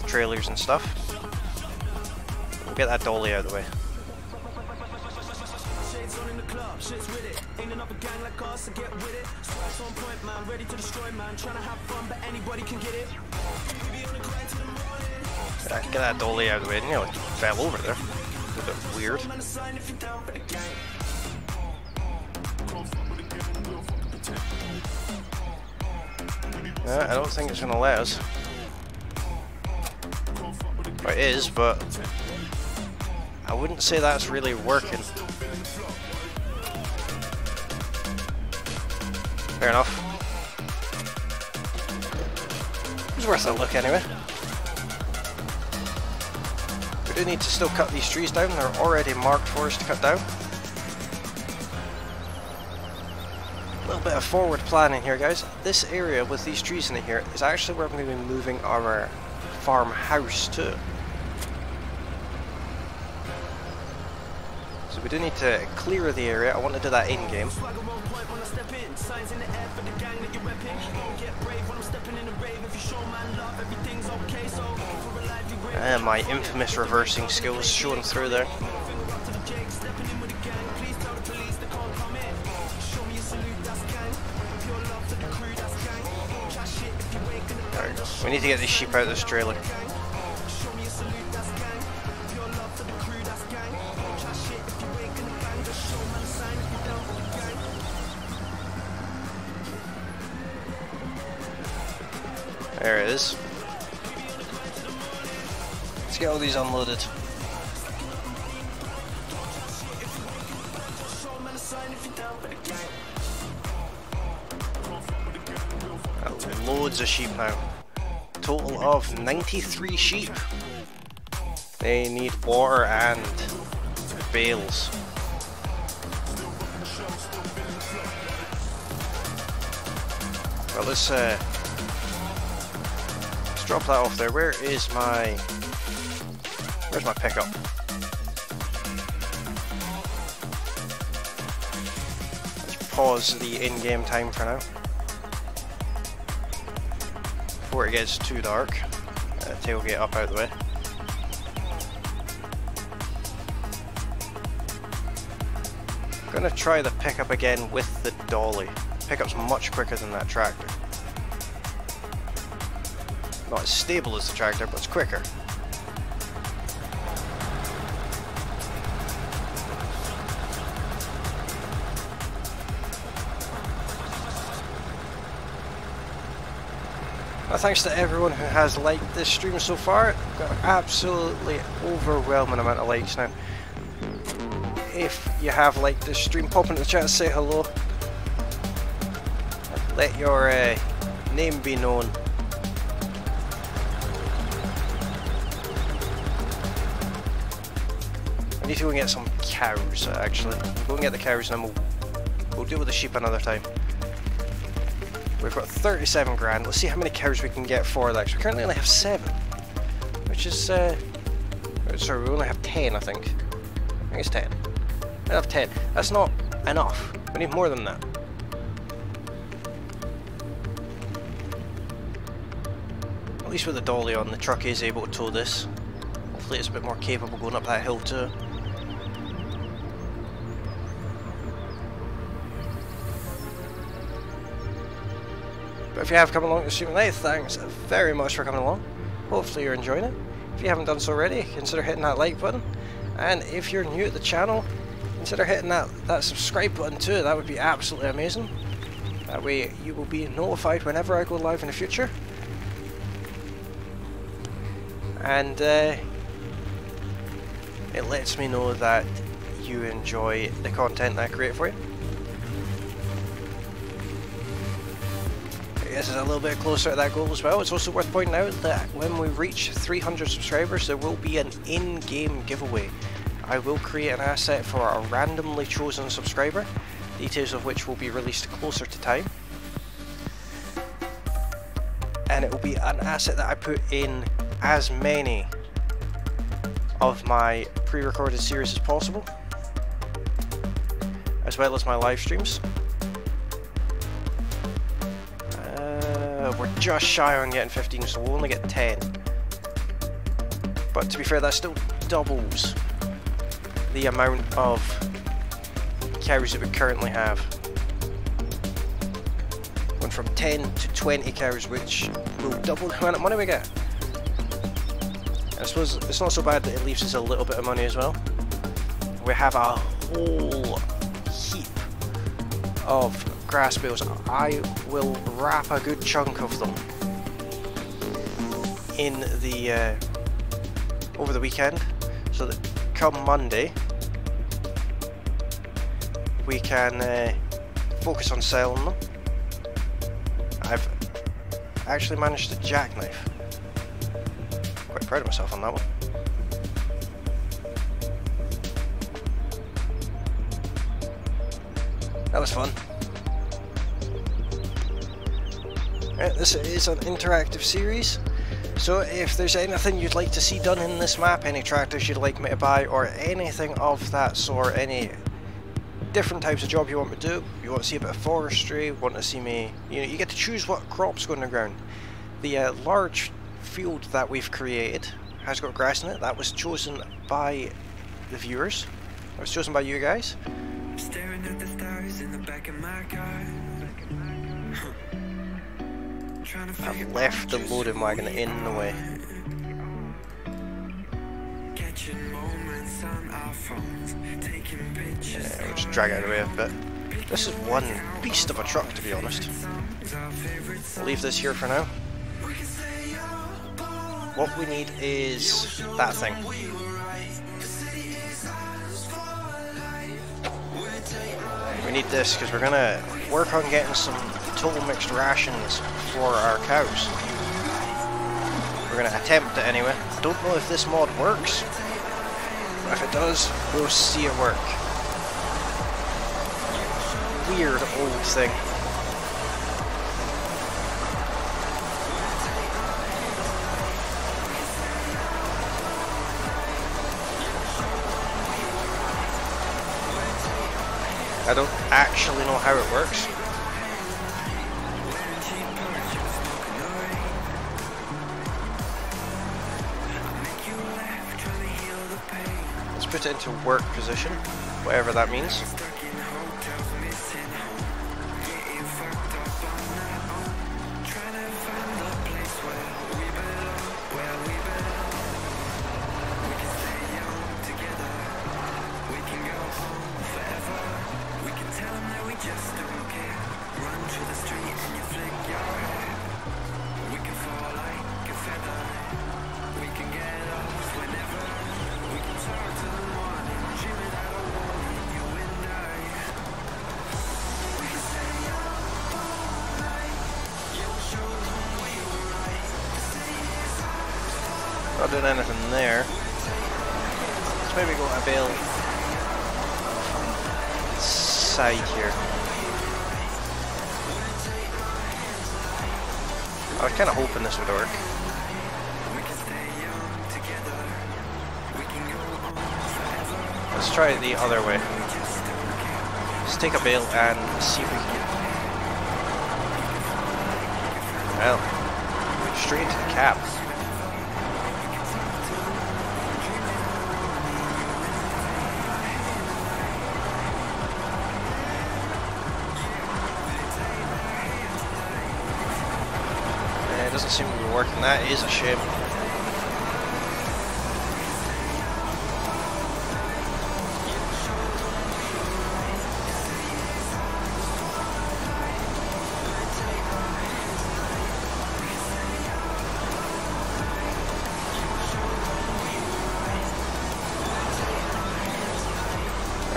trailers and stuff. We'll get that dolly out of the way. Get that dolly out of the way. Nearly fell over there. A bit weird. I don't think it's going to let us. Well, it is, but I wouldn't say that's really working. Fair enough. It was worth a look anyway. We do need to still cut these trees down. They're already marked for us to cut down. A little bit of forward planning here, guys. This area with these trees in it here is actually where I'm going to be moving our farmhouse to. So we do need to clear the area. I want to do that in game. And my infamous reversing skills showing through there. We need to get these sheep out of this trailer. There it is. Let's get all these unloaded. Loads of sheep now. Total of 93 sheep. They need water and bales. Well, let's drop that off there. Where's my pickup? Let's pause the in-game time for now. Before it gets too dark. Tailgate up out of the way. I'm gonna try the pickup again with the dolly. Pickup's much quicker than that tractor. Not as stable as the tractor, but it's quicker. Well, thanks to everyone who has liked this stream so far. I've got an absolutely overwhelming amount of likes now. If you have liked this stream, pop into the chat and say hello. Let your name be known. I need to go and get some cows, actually. Go and get the cows and then we'll deal with the sheep another time. We've got 37 grand. Let's see how many cows we can get for that. We currently only have 7. Which is, sorry, we only have 10, I think. I think it's 10. I have 10. That's not enough. We need more than that. At least with the dolly on, the truck is able to tow this. Hopefully it's a bit more capable going up that hill too. But if you have come along to the stream tonight, thanks very much for coming along. Hopefully you're enjoying it. If you haven't done so already, consider hitting that like button. And if you're new to the channel, consider hitting that subscribe button too. That would be absolutely amazing. That way you will be notified whenever I go live in the future. And it lets me know that you enjoy the content that I create for you. This is a little bit closer to that goal as well. It's also worth pointing out that when we reach 300 subscribers, there will be an in-game giveaway. I will create an asset for a randomly chosen subscriber, details of which will be released closer to time. And it will be an asset that I put in as many of my pre-recorded series as possible, as well as my live streams. We're just shy on getting 15, so we'll only get 10. But to be fair, that still doubles the amount of cows that we currently have. Went from 10 to 20 cows, which will double the amount of money we get. I suppose it's not so bad that it leaves us a little bit of money as well. We have a whole heap of grass bales. I will wrap a good chunk of them in the over the weekend, so that come Monday we can focus on selling them. I've actually managed to jackknife. Quite proud of myself on that one. That was fun. This is an interactive series, so if there's anything you'd like to see done in this map, any tractors you'd like me to buy, or anything of that sort, any different types of job you want me to do, you want to see a bit of forestry, want to see me, you get to choose what crops go in the ground. The large field that we've created has got grass in it. That was chosen by the viewers. That was chosen by you guys. Staring at the stars in the back of my car. I've left the loading wagon in the way. Yeah, we'll just drag it out of the way a bit. This is one beast of a truck, to be honest. We'll leave this here for now. What we need is that thing. We need this because we're going to work on getting some total mixed rations for our cows. We're going to attempt it anyway. I don't know if this mod works, but if it does, we'll see it work. Weird old thing. I don't actually know how it works. Let's put it into work position, whatever that means. Not doing anything there. Let's maybe go a bale side here. I was kind of hoping this would work. Let's try it the other way. Let's take a bale and see if we can. Well, straight into the cab. Doesn't seem to be working. That is a shame.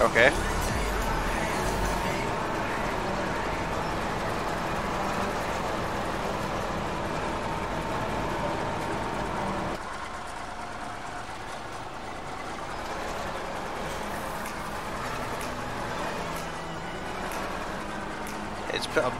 Okay. It's put up.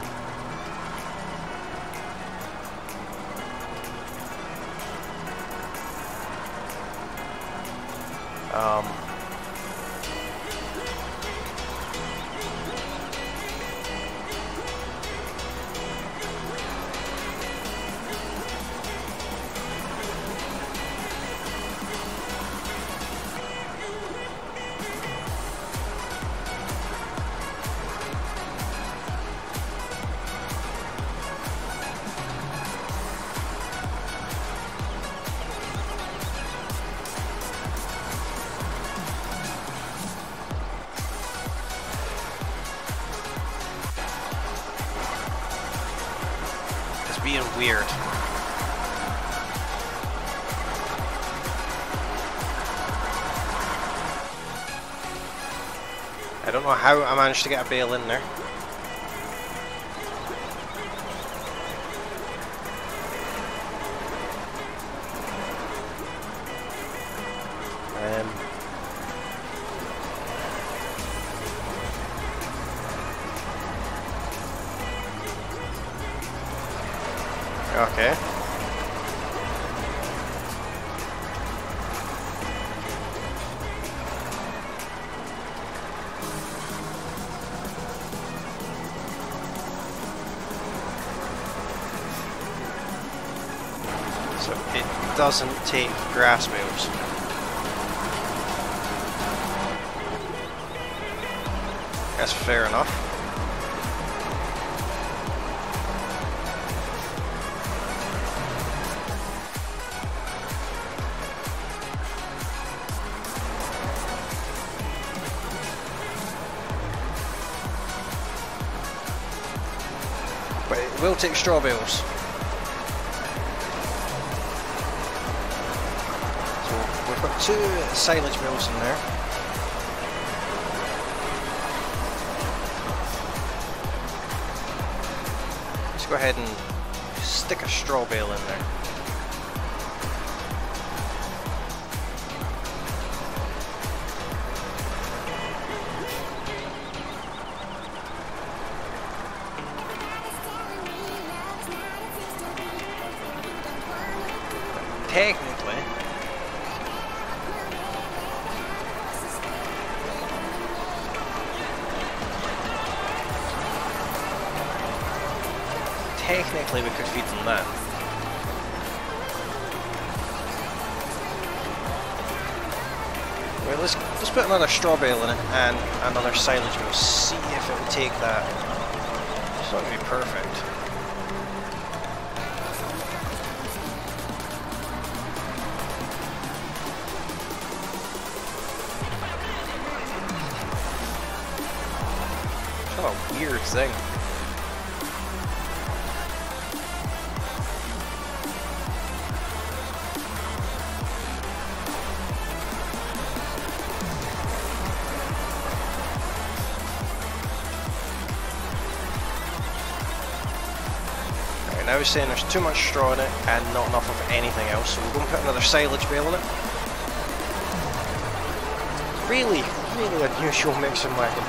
Being weird. I don't know how I managed to get a bale in there. Okay. So it doesn't take grass bales. That's fair enough. We'll take straw bales. So we've got 2 silage bales in there. Let's go ahead and stick a straw bale in there. Technically we could feed them that. Well, let's put another straw bale in it and another silage bale. See if it will take that. It's not going to be perfect. It's kind of a weird thing. Now he's saying there's too much straw in it and not enough of anything else, so we're going to put another silage bale in it. Really, really unusual mixing wagon.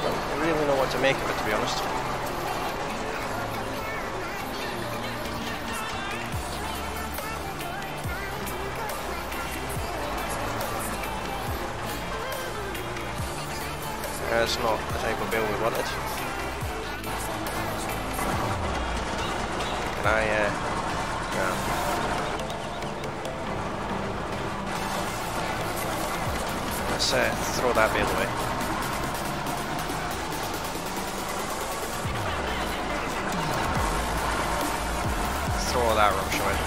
Don't really know what to make of it, to be honest. It's not the type of bale we wanted. Can I, yeah. Let's throw that bale away. Throw all that rubbish away.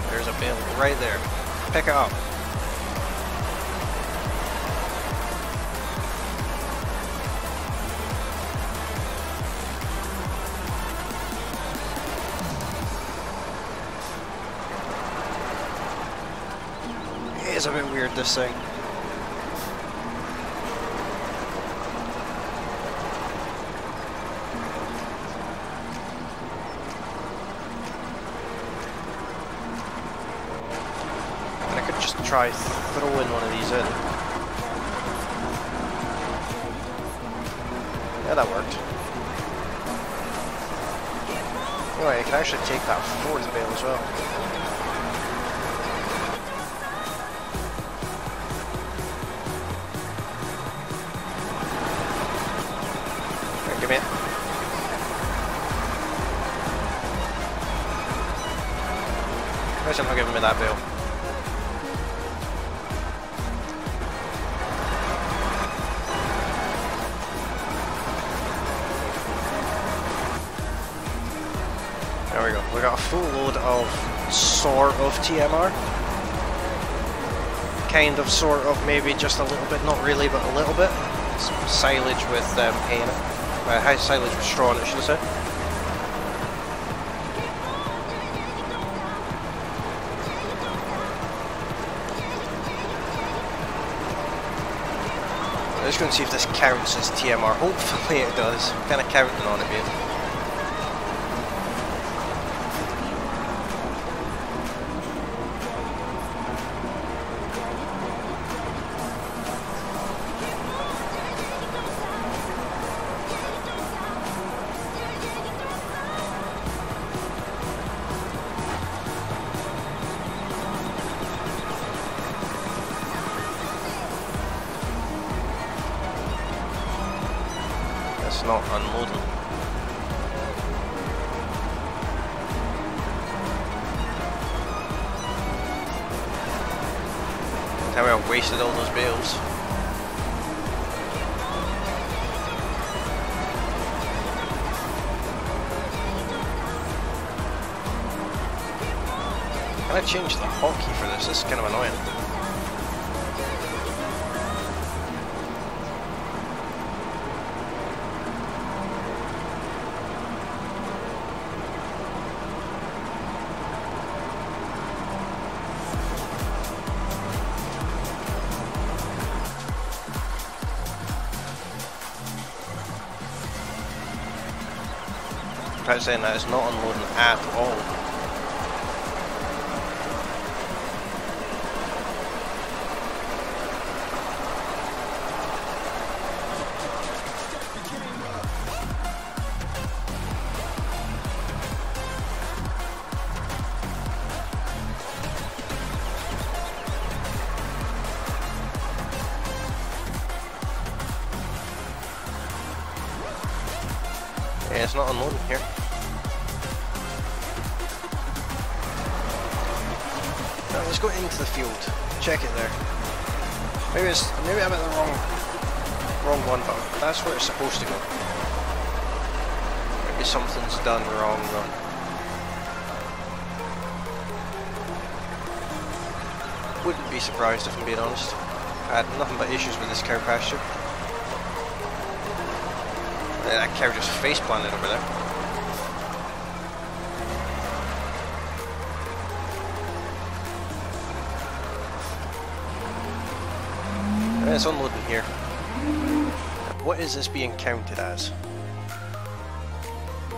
There's a bale right there. Pick it up. It is a bit weird, this thing. Try throwing one of these in. Yeah, that worked. Anyway, I can actually take that 4th bale as well. Right, give me it. Why's it not giving me that bale? There we go. We got a full load of sort of TMR. Kind of, sort of, maybe just a little bit, not really, but a little bit. It's silage with hay in it. Silage with straw in it, should I say. I'm just going to see if this counts as TMR. Hopefully it does. I'm kind of counting on it being. It's not unloading. Tell me I've wasted all those bales. I changed the hotkey for this. This is kind of annoying. I'm saying that it's not unloading at all. Yeah, it's not unloading here. Now let's go into the field. Check it there. Maybe I'm at the wrong one, but that's where it's supposed to go. Maybe something's done wrong though. Wouldn't be surprised if I'm being honest. I had nothing but issues with this cow pasture. That cow just face planted over there. And it's unloading here. What is this being counted as?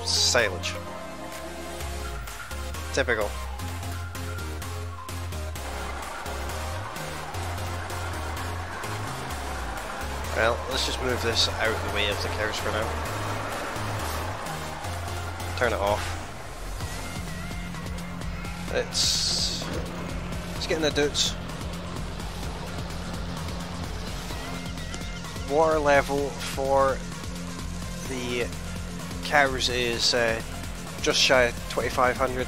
Silage. Typical. Well, let's just move this out of the way of the cows for now. Turn it off. It's getting the doots. Water level for the cows is just shy of 2,500.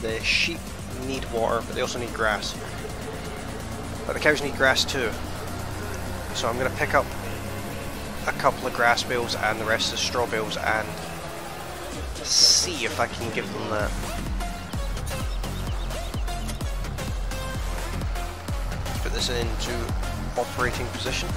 The sheep need water, but they also need grass. But the cows need grass too. So I'm going to pick up a couple of grass bales and the rest of the straw bales and see if I can give them that. Put this into operating position.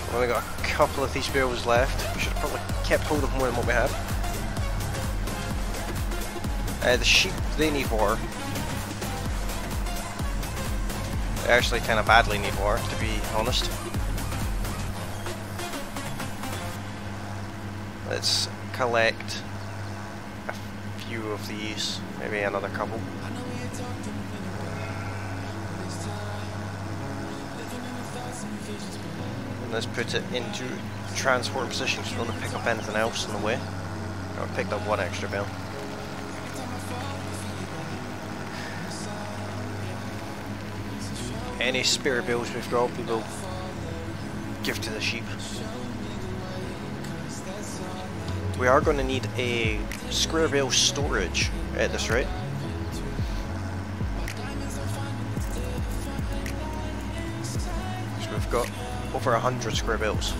We've only got a couple of these bales left. We should have probably kept hold of more than what we had. The sheep, they need water. They actually kind of badly need water, to be honest. Let's collect a few of these, maybe another couple. And let's put it into transport position so we don't pick up anything else in the way. I picked up one extra bale. Any spare bales we've got, we will give to the sheep. We are going to need a square bale storage at this rate. So we've got over 100 square bales.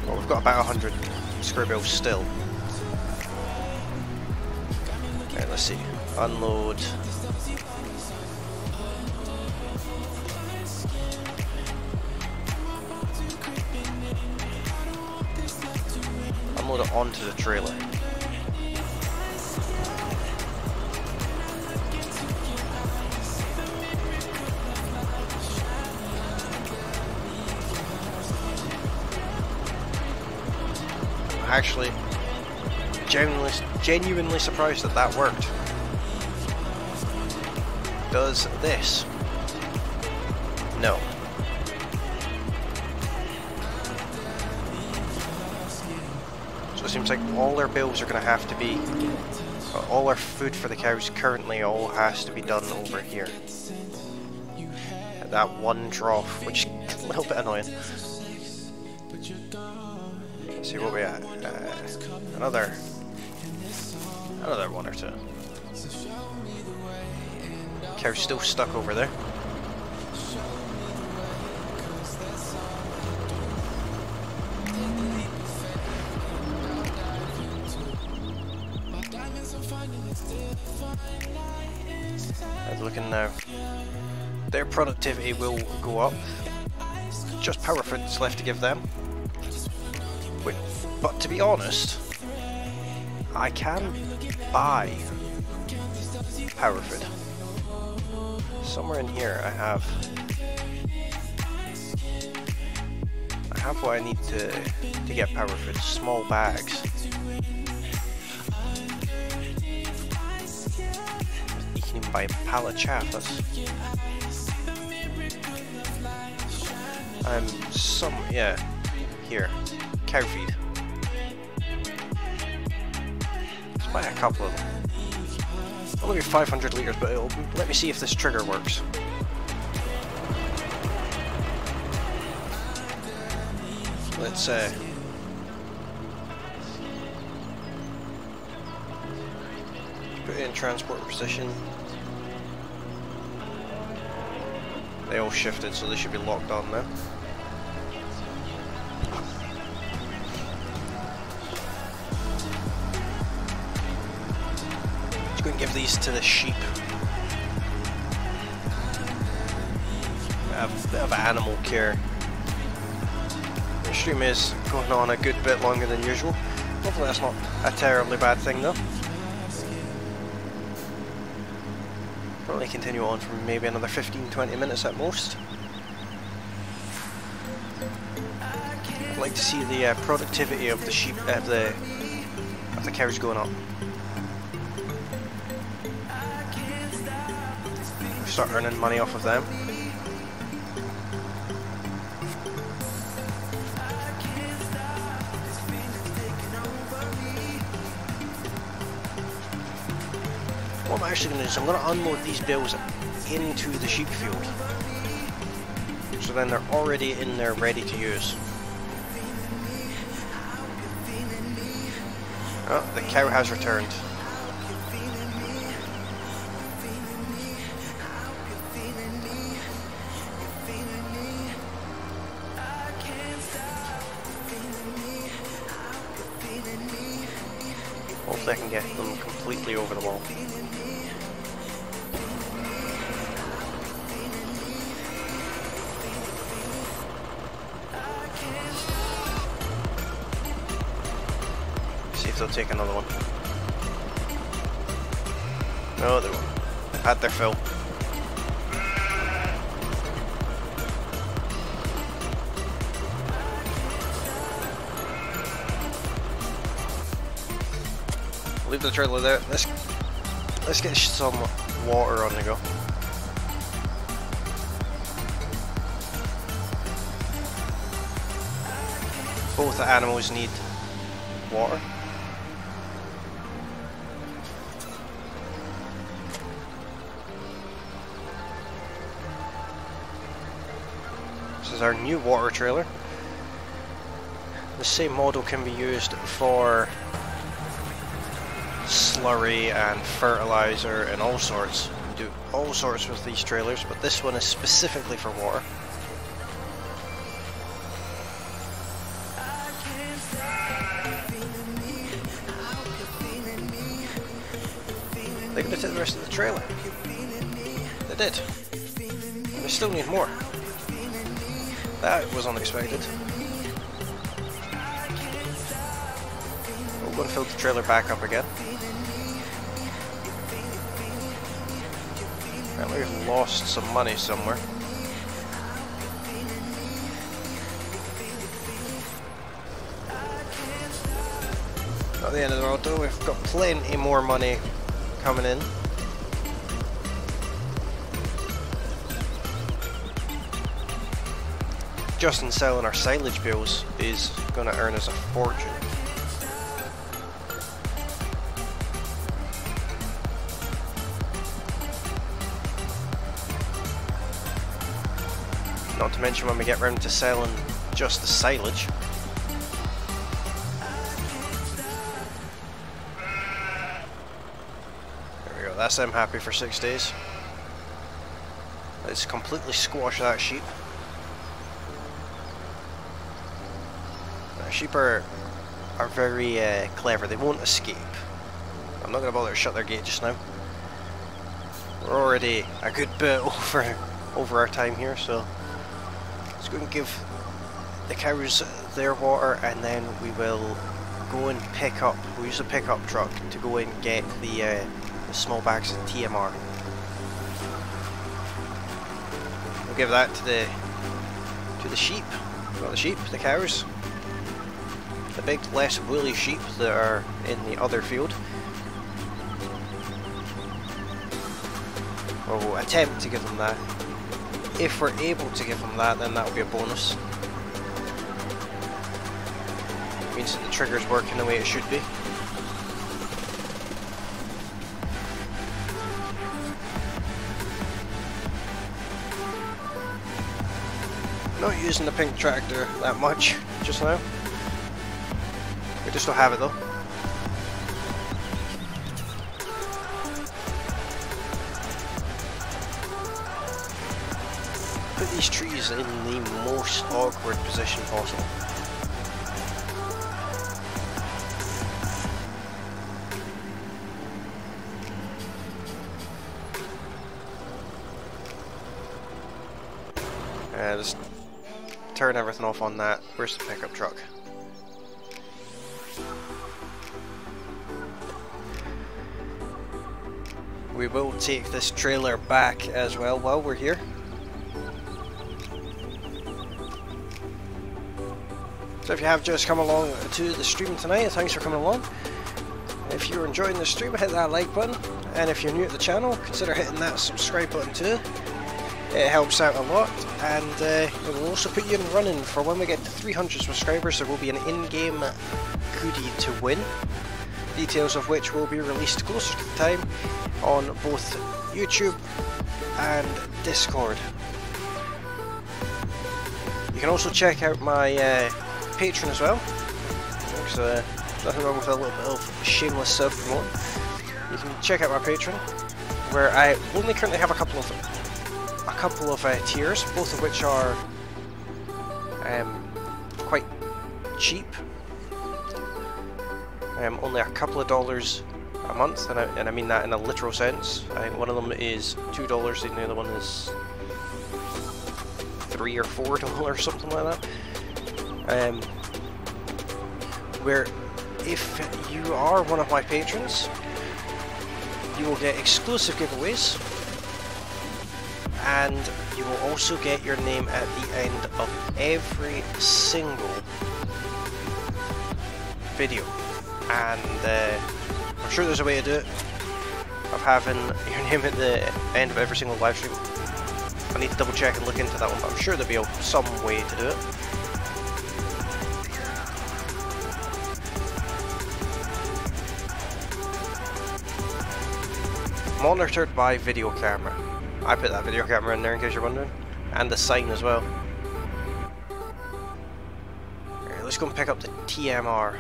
Well, we've got about 100 square bales still. Okay, let's see. Unload. Unload it onto the trailer. Actually, genuinely surprised that that worked. Does this? No. So it seems like all our bales are going to have to be, all our food for the cows currently all has to be done over here. At that one trough, which is a little bit annoying. Let's see what we at. Another one or two. Cow's still stuck over there. And looking now, their productivity will go up. Just power food's left to give them. But to be honest, I can buy power food. Somewhere in here I have what I need to get power food. Small bags. You can even buy a pallet of chaff. That's here. Cow feed. Let's buy a couple of them. Only 500 litres, but it'll let me see if this trigger works. Let's put it in transport position. They all shifted, so they should be locked on now. Let's go and give these to the sheep. A bit of animal care. The stream is going on a good bit longer than usual. Hopefully that's not a terribly bad thing though. Probably continue on for maybe another 15-20 minutes at most. I'd like to see the productivity of the sheep, of the cows going up. Start earning money off of them. What I'm actually going to do is I'm going to unload these bales into the sheep field. So then they're already in there ready to use. Oh, the cow has returned. Hopefully I can get them completely over the wall. They'll take another one. No, they won't. They've had their fill. Leave the trailer there. Let's get some water on the go. Both the animals need water. This is our new water trailer. The same model can be used for slurry and fertilizer and all sorts. You can do all sorts with these trailers, but this one is specifically for water. They're going to take the rest of the trailer. They did. And they still need more. That was unexpected. We'll go and fill the trailer back up again. Apparently we've lost some money somewhere. Not the end of the road though, we've got plenty more money coming in. Just in selling our silage bales is going to earn us a fortune. Not to mention when we get round to selling just the silage. There we go, that's them happy for 6 days. Let's completely squash that sheep. Sheep are very clever, they won't escape. I'm not going to bother to shut their gate just now. We're already a good bit over our time here, so let's go and give the cows their water, and then we will go and pick up. We'll use a pickup truck to go and get the small bags of TMR. We'll give that to the sheep. Not the sheep, the cows. The big, less woolly sheep that are in the other field. Or we'll attempt to give them that. If we're able to give them that, then that'll be a bonus. It means that the trigger's working the way it should be. Not using the pink tractor that much just now. We just don't have it though. Put these trees in the most awkward position possible. Just turn everything off on that. Where's the pickup truck? We will take this trailer back as well while we're here. So if you have just come along to the stream tonight, thanks for coming along. If you're enjoying the stream, hit that like button, and if you're new to the channel, consider hitting that subscribe button too. It helps out a lot, and it will also put you in running for when we get to 300 subscribers. There will be an in-game goodie to win, details of which will be released closer to the time on both YouTube and Discord. You can also check out my Patreon as well, because nothing wrong with a little bit of shameless self-promoting. You can check out my Patreon, where I only currently have a couple of tiers, both of which are quite cheap. Only a couple of dollars a month, and I mean that in a literal sense. I think one of them is $2 and the other one is $3 or $4, something like that. Where if you are one of my patrons, you will get exclusive giveaways, and you will also get your name at the end of every single video. And I'm sure there's a way to do it, of having your name at the end of every single live stream. I need to double check and look into that one, but I'm sure there'll be some way to do it. Monitored by video camera. I put that video camera in there in case you're wondering, and the sign as well. Alright, let's go and pick up the TMR.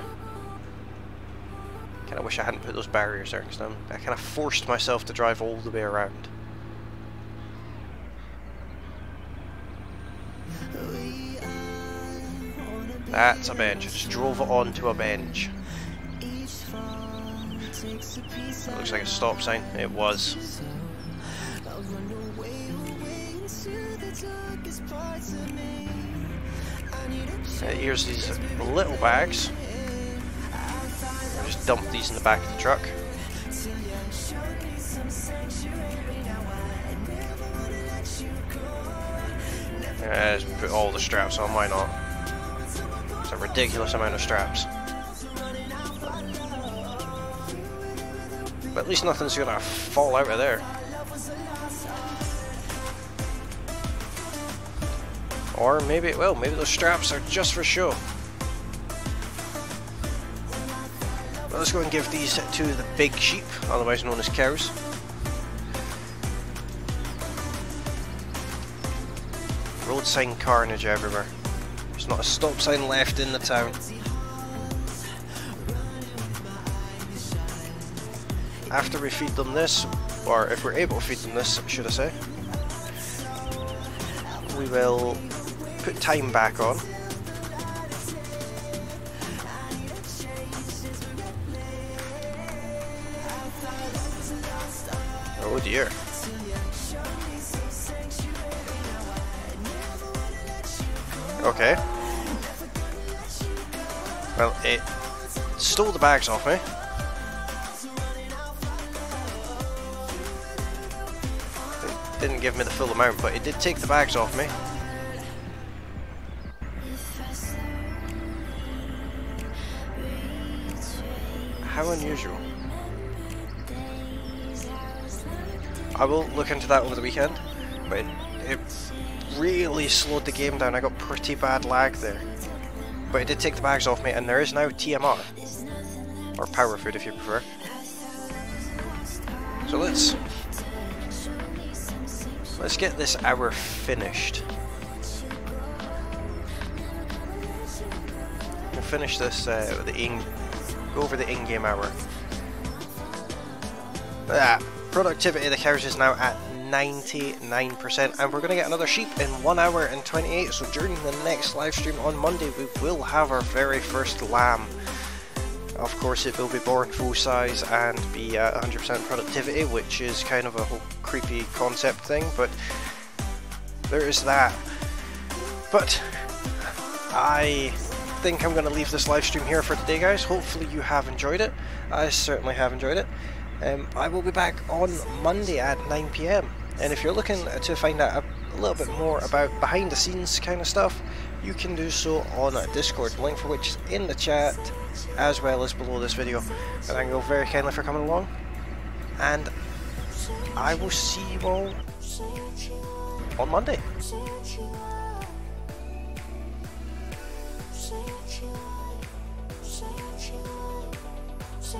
Kinda wish I hadn't put those barriers there, because I kinda forced myself to drive all the way around. That's a bench. I just drove it onto a bench. That looks like a stop sign. It was. Here's these little bags. I'll just dump these in the back of the truck. Just put all the straps on, why not? It's a ridiculous amount of straps. But at least nothing's gonna fall out of there. Or maybe it will. Maybe those straps are just for show. But let's go and give these to the big sheep, otherwise known as cows. Road sign carnage everywhere. There's not a stop sign left in the town. After we feed them this, or if we're able to feed them this, should I say, we will put time back on. Oh dear. Okay. Well, it stole the bags off me. It didn't give me the full amount, but it did take the bags off me. How unusual. I will look into that over the weekend, but it really slowed the game down. I got pretty bad lag there. But it did take the bags off me, and there is now TMR. Or power food if you prefer. So let's get this hour finished. We'll finish this with go over the in-game hour. Productivity of the cows is now at 99%, and we're going to get another sheep in 1 hour and 28. So during the next live stream on Monday, we will have our very first lamb. Of course, it will be born full size and be at 100% productivity, which is kind of a whole creepy concept thing, but there is that. But I think I'm going to leave this live stream here for today, guys. Hopefully you have enjoyed it. I certainly have enjoyed it. I will be back on Monday at 9 PM, and if you're looking to find out a little bit more about behind the scenes kind of stuff, you can do so on Discord, the link for which is in the chat as well as below this video. And thank you all very kindly for coming along, and I will see you all on Monday. Say